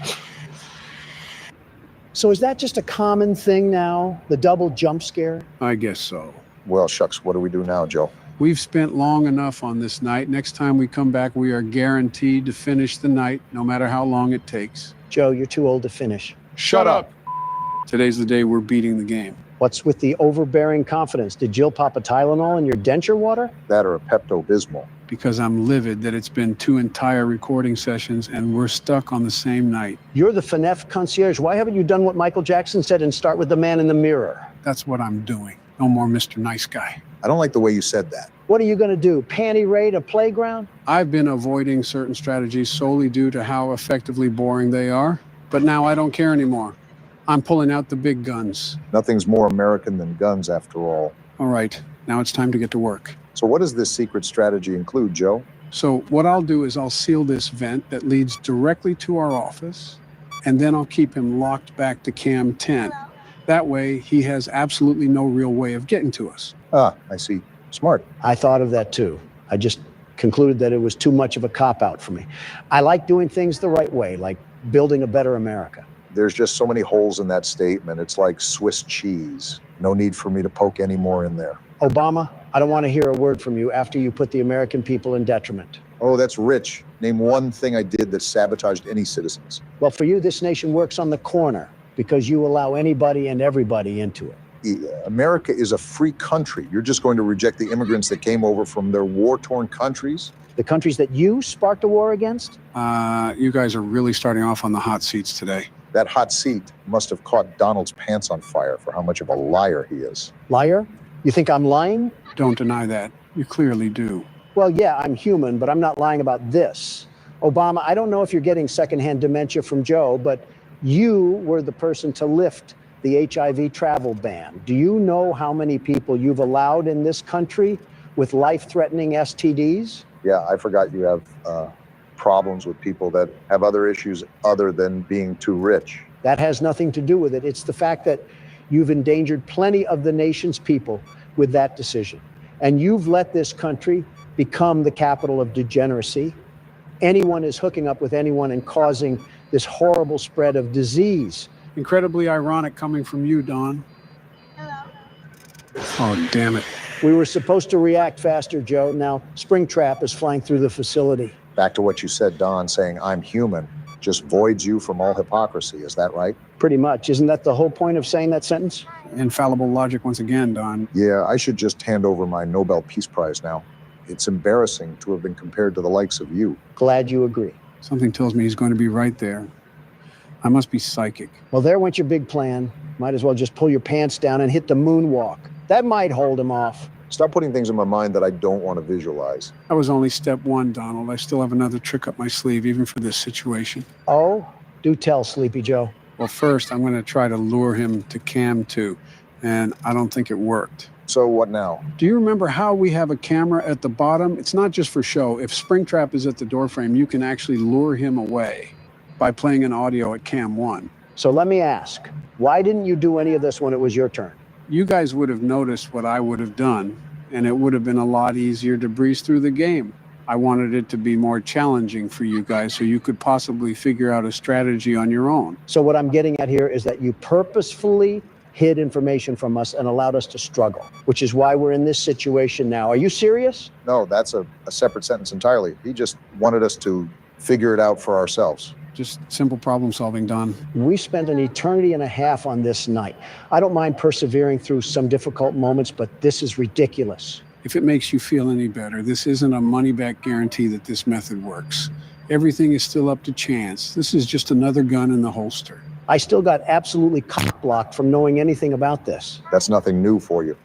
So is that just a common thing now, the double jump scare? I guess so. Well, shucks, what do we do now, Joe? We've spent long enough on this night. Next time we come back, we are guaranteed to finish the night, no matter how long it takes. Joe, you're too old to finish. Shut up! Today's the day we're beating the game. What's with the overbearing confidence? Did Jill pop a Tylenol in your denture water? That or a Pepto-Bismol. Because I'm livid that it's been 2 entire recording sessions and we're stuck on the same night. You're the FNF concierge. Why haven't you done what Michael Jackson said and start with the man in the mirror? That's what I'm doing. No more Mr. Nice Guy. I don't like the way you said that. What are you going to do? Panty raid a playground? I've been avoiding certain strategies solely due to how effectively boring they are. But now I don't care anymore. I'm pulling out the big guns. Nothing's more American than guns, after all. All right, now it's time to get to work. So what does this secret strategy include, Joe? So what I'll do is I'll seal this vent that leads directly to our office, and then I'll keep him locked back to Cam 10. That way, he has absolutely no real way of getting to us. Ah, I see. Smart. I thought of that too. I just concluded that it was too much of a cop-out for me. I like doing things the right way, like building a better America. There's just so many holes in that statement. It's like Swiss cheese. No need for me to poke any more in there. Obama, I don't want to hear a word from you after you put the American people in detriment. Oh, that's rich. Name one thing I did that sabotaged any citizens. Well, for you, this nation works on the corner because you allow anybody and everybody into it. America is a free country. You're just going to reject the immigrants that came over from their war-torn countries? The countries that you sparked a war against? You guys are really starting off on the hot seats today. That hot seat must have caught Donald's pants on fire for how much of a liar he is. Liar? You think I'm lying? Don't deny that. You clearly do. Well, yeah, I'm human, but I'm not lying about this. Obama, I don't know if you're getting secondhand dementia from Joe, but you were the person to lift the HIV travel ban. Do you know how many people you've allowed in this country with life-threatening STDs? Yeah, I forgot you have problems with people that have other issues other than being too rich. That has nothing to do with it. It's the fact that you've endangered plenty of the nation's people with that decision. And you've let this country become the capital of degeneracy. Anyone is hooking up with anyone and causing this horrible spread of disease. Incredibly ironic coming from you, Don. Hello. Oh, damn it. We were supposed to react faster, Joe. Now, Springtrap is flying through the facility. Back to what you said, Don, saying I'm human just voids you from all hypocrisy. Is that right? Pretty much. Isn't that the whole point of saying that sentence? Infallible logic once again, Don. Yeah, I should just hand over my Nobel Peace Prize now. It's embarrassing to have been compared to the likes of you. Glad you agree. Something tells me he's going to be right there. I must be psychic. Well, there went your big plan. Might as well just pull your pants down and hit the moonwalk. That might hold him off. Stop putting things in my mind that I don't want to visualize. That was only step one, Donald. I still have another trick up my sleeve, even for this situation. Oh, do tell, Sleepy Joe. Well, first, I'm going to try to lure him to Cam 2, and I don't think it worked. So what now? Do you remember how we have a camera at the bottom? It's not just for show. If Springtrap is at the doorframe, you can actually lure him away by playing an audio at Cam 1. So let me ask, why didn't you do any of this when it was your turn? You guys would have noticed what I would have done, and it would have been a lot easier to breeze through the game. I wanted it to be more challenging for you guys so you could possibly figure out a strategy on your own. So what I'm getting at here is that you purposefully hid information from us and allowed us to struggle, which is why we're in this situation now. Are you serious? No, that's a separate sentence entirely. He just wanted us to figure it out for ourselves. Just simple problem solving, Don. We spent an eternity and a half on this night. I don't mind persevering through some difficult moments, but this is ridiculous. If it makes you feel any better, this isn't a money-back guarantee that this method works. Everything is still up to chance. This is just another gun in the holster. I still got absolutely cock-blocked from knowing anything about this. That's nothing new for you.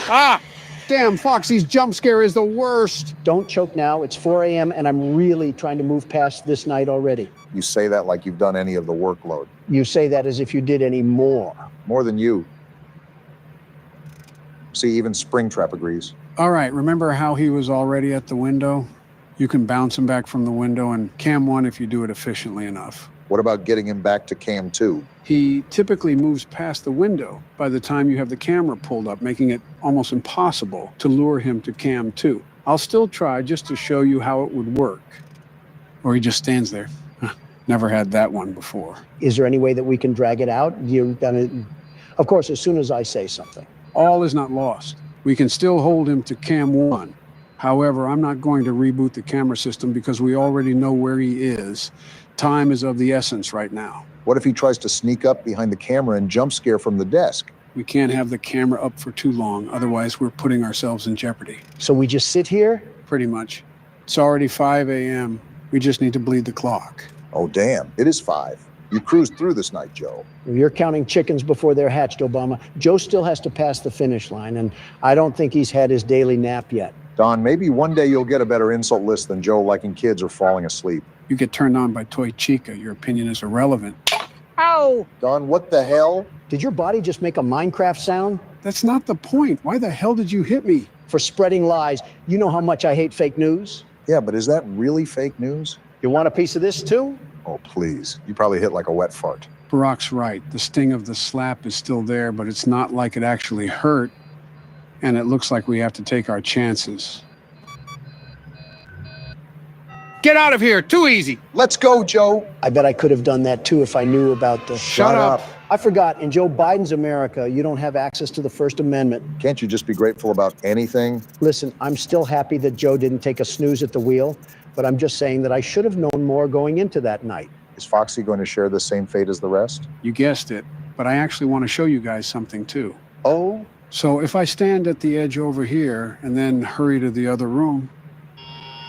Ah! Damn, Foxy's jump scare is the worst. Don't choke now. It's 4 a.m. and I'm really trying to move past this night already. You say that like you've done any of the workload. You say that as if you did any more. More than you. See, even Springtrap agrees. All right, remember how he was already at the window? You can bounce him back from the window and cam 1 if you do it efficiently enough. What about getting him back to cam 2? He typically moves past the window by the time you have the camera pulled up, making it almost impossible to lure him to cam 2. I'll still try just to show you how it would work. Or he just stands there. Never had that one before. Is there any way that we can drag it out? You're gonna, of course, as soon as I say something. All is not lost. We can still hold him to cam 1. However, I'm not going to reboot the camera system because we already know where he is. Time is of the essence right now. What if he tries to sneak up behind the camera and jump scare from the desk? We can't have the camera up for too long, otherwise we're putting ourselves in jeopardy. So we just sit here? Pretty much. It's already 5 a.m. We just need to bleed the clock. Oh, damn. It is 5. You cruised through this night, Joe. You're counting chickens before they're hatched, Obama. Joe still has to pass the finish line, and I don't think he's had his daily nap yet. Don, maybe one day you'll get a better insult list than Joe liking kids or falling asleep. You get turned on by Toy Chica. Your opinion is irrelevant. Ow! Don, what the hell? Did your body just make a Minecraft sound? That's not the point. Why the hell did you hit me? For spreading lies. You know how much I hate fake news? Yeah, but is that really fake news? You want a piece of this too? Oh, please. You probably hit like a wet fart. Barack's right. The sting of the slap is still there, but it's not like it actually hurt. And it looks like we have to take our chances. Get out of here. Too easy. Let's go, Joe. I bet I could have done that too if I knew about the... Shut up. I forgot, in Joe Biden's America, you don't have access to the First Amendment. Can't you just be grateful about anything? Listen, I'm still happy that Joe didn't take a snooze at the wheel, but I'm just saying that I should have known more going into that night. Is Foxy going to share the same fate as the rest? You guessed it. But I actually want to show you guys something too. Oh? So if I stand at the edge over here and then hurry to the other room,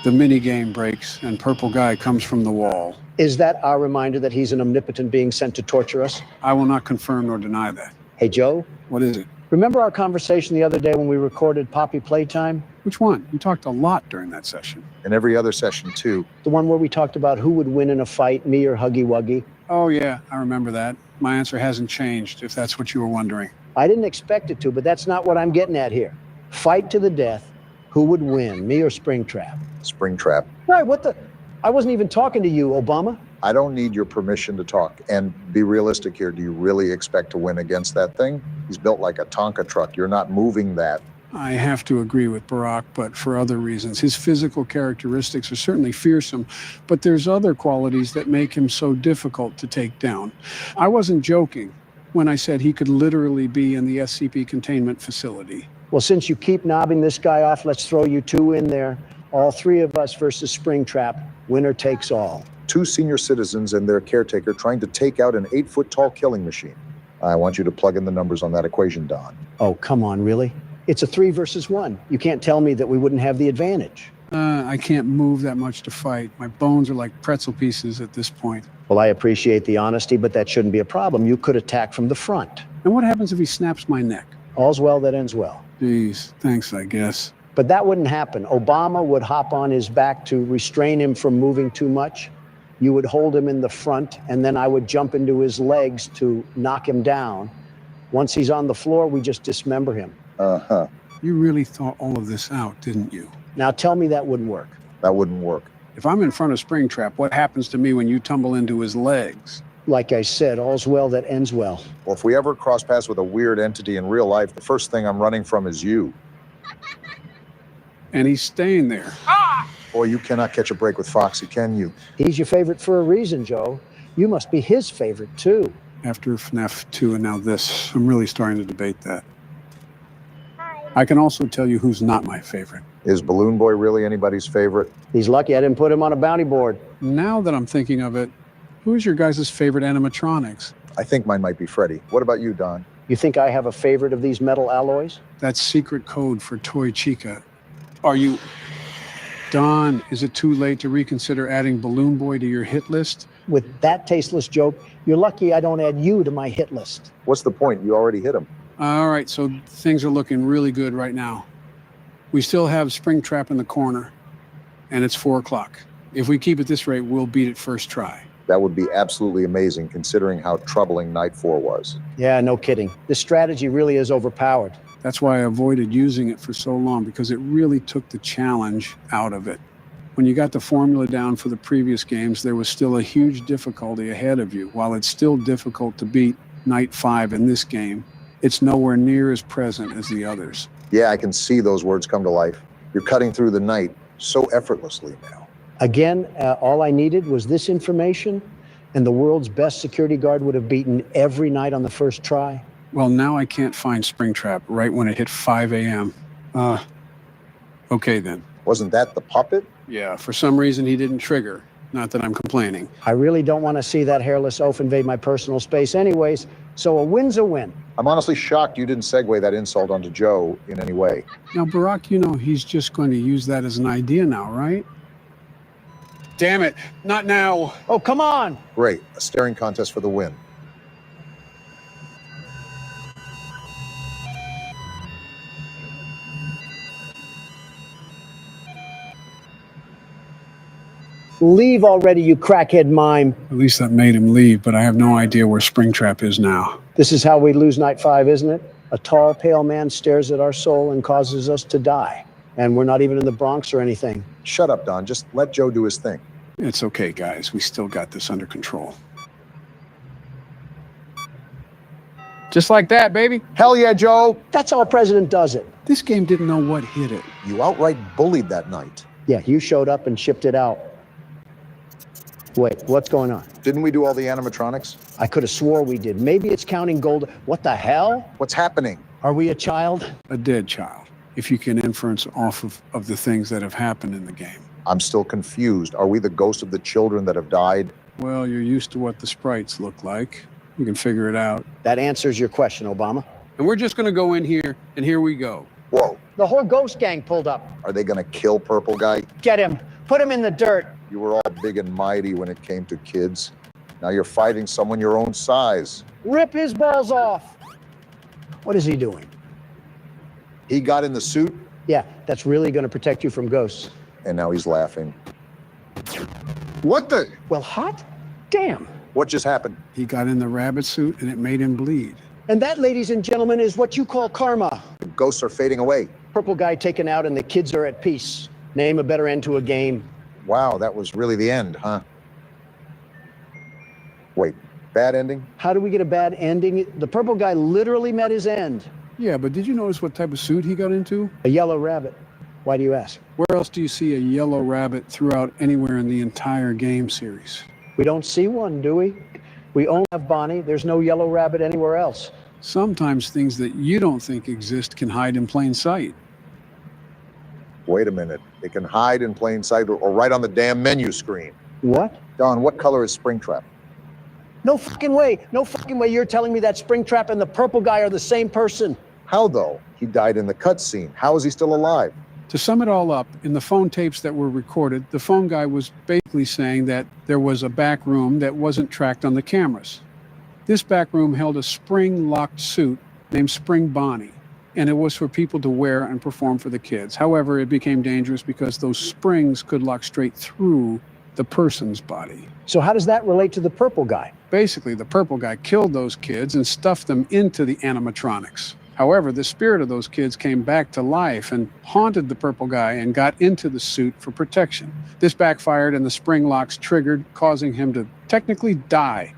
the mini game breaks and Purple Guy comes from the wall. Is that our reminder that he's an omnipotent being sent to torture us? I will not confirm nor deny that. Hey, Joe, What is it? remember our conversation the other day when we recorded Poppy Playtime? Which one? You talked a lot during that session. And every other session, too. The one where we talked about who would win in a fight, me or Huggy Wuggy? Oh yeah, I remember that. My answer hasn't changed, if that's what you were wondering. I didn't expect it to, but that's not what I'm getting at here. Fight to the death. Who would win, me or Springtrap? Springtrap. Right, what the? I wasn't even talking to you, Obama. I don't need your permission to talk. And be realistic here. Do you really expect to win against that thing? He's built like a Tonka truck. You're not moving that. I have to agree with Barack, but for other reasons. His physical characteristics are certainly fearsome, but there's other qualities that make him so difficult to take down. I wasn't joking when I said he could literally be in the SCP containment facility. Well, since you keep knobbing this guy off, let's throw you two in there. All three of us versus Springtrap. Winner takes all. 2 senior citizens and their caretaker trying to take out an 8-foot-tall killing machine. I want you to plug in the numbers on that equation, Don. Oh, come on, really? It's a 3 versus 1. You can't tell me that we wouldn't have the advantage. I can't move that much to fight. My bones are like pretzel pieces at this point. Well, I appreciate the honesty, but that shouldn't be a problem. You could attack from the front. And what happens if he snaps my neck? All's well that ends well. Geez, thanks, I guess. But that wouldn't happen. Obama would hop on his back to restrain him from moving too much. You would hold him in the front, and then I would jump into his legs to knock him down. Once he's on the floor, we just dismember him. Uh-huh. You really thought all of this out, didn't you? Now tell me that wouldn't work. That wouldn't work. If I'm in front of Springtrap, what happens to me when you tumble into his legs? Like I said, all's well that ends well. Well, if we ever cross paths with a weird entity in real life, the first thing I'm running from is you. And he's staying there. Boy, you cannot catch a break with Foxy, can you? He's your favorite for a reason, Joe. You must be his favorite, too. After FNAF 2 and now this, I'm really starting to debate that. I can also tell you who's not my favorite. Is Balloon Boy really anybody's favorite? He's lucky I didn't put him on a bounty board. Now that I'm thinking of it, who's your guys' favorite animatronics? I think mine might be Freddy. What about you, Don? You think I have a favorite of these metal alloys? That's secret code for Toy Chica. Are you... Don, is it too late to reconsider adding Balloon Boy to your hit list? With that tasteless joke, you're lucky I don't add you to my hit list. What's the point? You already hit him. All right, so things are looking really good right now. We still have Springtrap in the corner, and it's 4 o'clock. If we keep at this rate, we'll beat it first try. That would be absolutely amazing considering how troubling Night 4 was. Yeah, no kidding. This strategy really is overpowered. That's why I avoided using it for so long, because it really took the challenge out of it. When you got the formula down for the previous games, there was still a huge difficulty ahead of you. While it's still difficult to beat Night 5 in this game, it's nowhere near as present as the others. Yeah, I can see those words come to life. You're cutting through the night so effortlessly now. Again, all I needed was this information, and the world's best security guard would have beaten every night on the first try. Well, now I can't find Springtrap right when it hit 5 a.m. Okay then. Wasn't that the puppet? Yeah, for some reason he didn't trigger. Not that I'm complaining. I really don't want to see that hairless oaf invade my personal space anyways, so a win's a win. I'm honestly shocked you didn't segue that insult onto Joe in any way. Now, Barack, you know he's just going to use that as an idea now, right? Damn it, not now. Oh, come on! Great, a staring contest for the win. Leave already, you crackhead mime. At least that made him leave, but I have no idea where Springtrap is now. This is how we lose Night 5, isn't it? A tall, pale man stares at our soul and causes us to die. And we're not even in the Bronx or anything. Shut up, Don. Just let Joe do his thing. It's okay, guys. We still got this under control. Just like that, baby. Hell yeah, Joe! That's how a president does it. This game didn't know what hit it. You outright bullied that night. Yeah, you showed up and shipped it out. Wait, what's going on? Didn't we do all the animatronics? I could have swore we did. Maybe it's counting gold. What the hell? What's happening? Are we a child? A dead child, if you can inference off of the things that have happened in the game. I'm still confused. Are we the ghost of the children that have died? Well, you're used to what the sprites look like. You can figure it out. That answers your question, Obama. And we're just going to go in here, and here we go. Whoa, The whole ghost gang pulled up. are they gonna kill Purple Guy? Get him. Put him in the dirt. You were all big and mighty when it came to kids. Now you're fighting someone your own size. Rip his balls off. What is he doing? He got in the suit, Yeah, that's really going to protect you from ghosts. and now he's laughing. What the? Well, hot damn. What just happened? He got in the rabbit suit, and it made him bleed. And that, ladies and gentlemen, is what you call karma. The ghosts are fading away. Purple guy taken out and the kids are at peace. Name a better end to a game. Wow, that was really the end, huh? Wait, bad ending? How do we get a bad ending? The purple guy literally met his end. Yeah, but did you notice what type of suit he got into? A yellow rabbit. Why do you ask? Where else do you see a yellow rabbit throughout anywhere in the entire game series? We don't see one, do we? We only have Bonnie. There's no yellow rabbit anywhere else. Sometimes things that you don't think exist can hide in plain sight. Wait a minute. It can hide in plain sight or right on the damn menu screen. What? Don, what color is Springtrap? No fucking way. No fucking way you're telling me that Springtrap and the purple guy are the same person. How though? He died in the cutscene. How is he still alive? To sum it all up, in the phone tapes that were recorded, the phone guy was basically saying that there was a back room that wasn't tracked on the cameras. This back room held a spring-locked suit named Spring Bonnie, and it was for people to wear and perform for the kids. However, it became dangerous because those springs could lock straight through the person's body. So how does that relate to the purple guy? Basically, the purple guy killed those kids and stuffed them into the animatronics. However, the spirit of those kids came back to life and haunted the purple guy and got into the suit for protection. This backfired and the spring locks triggered, causing him to technically die.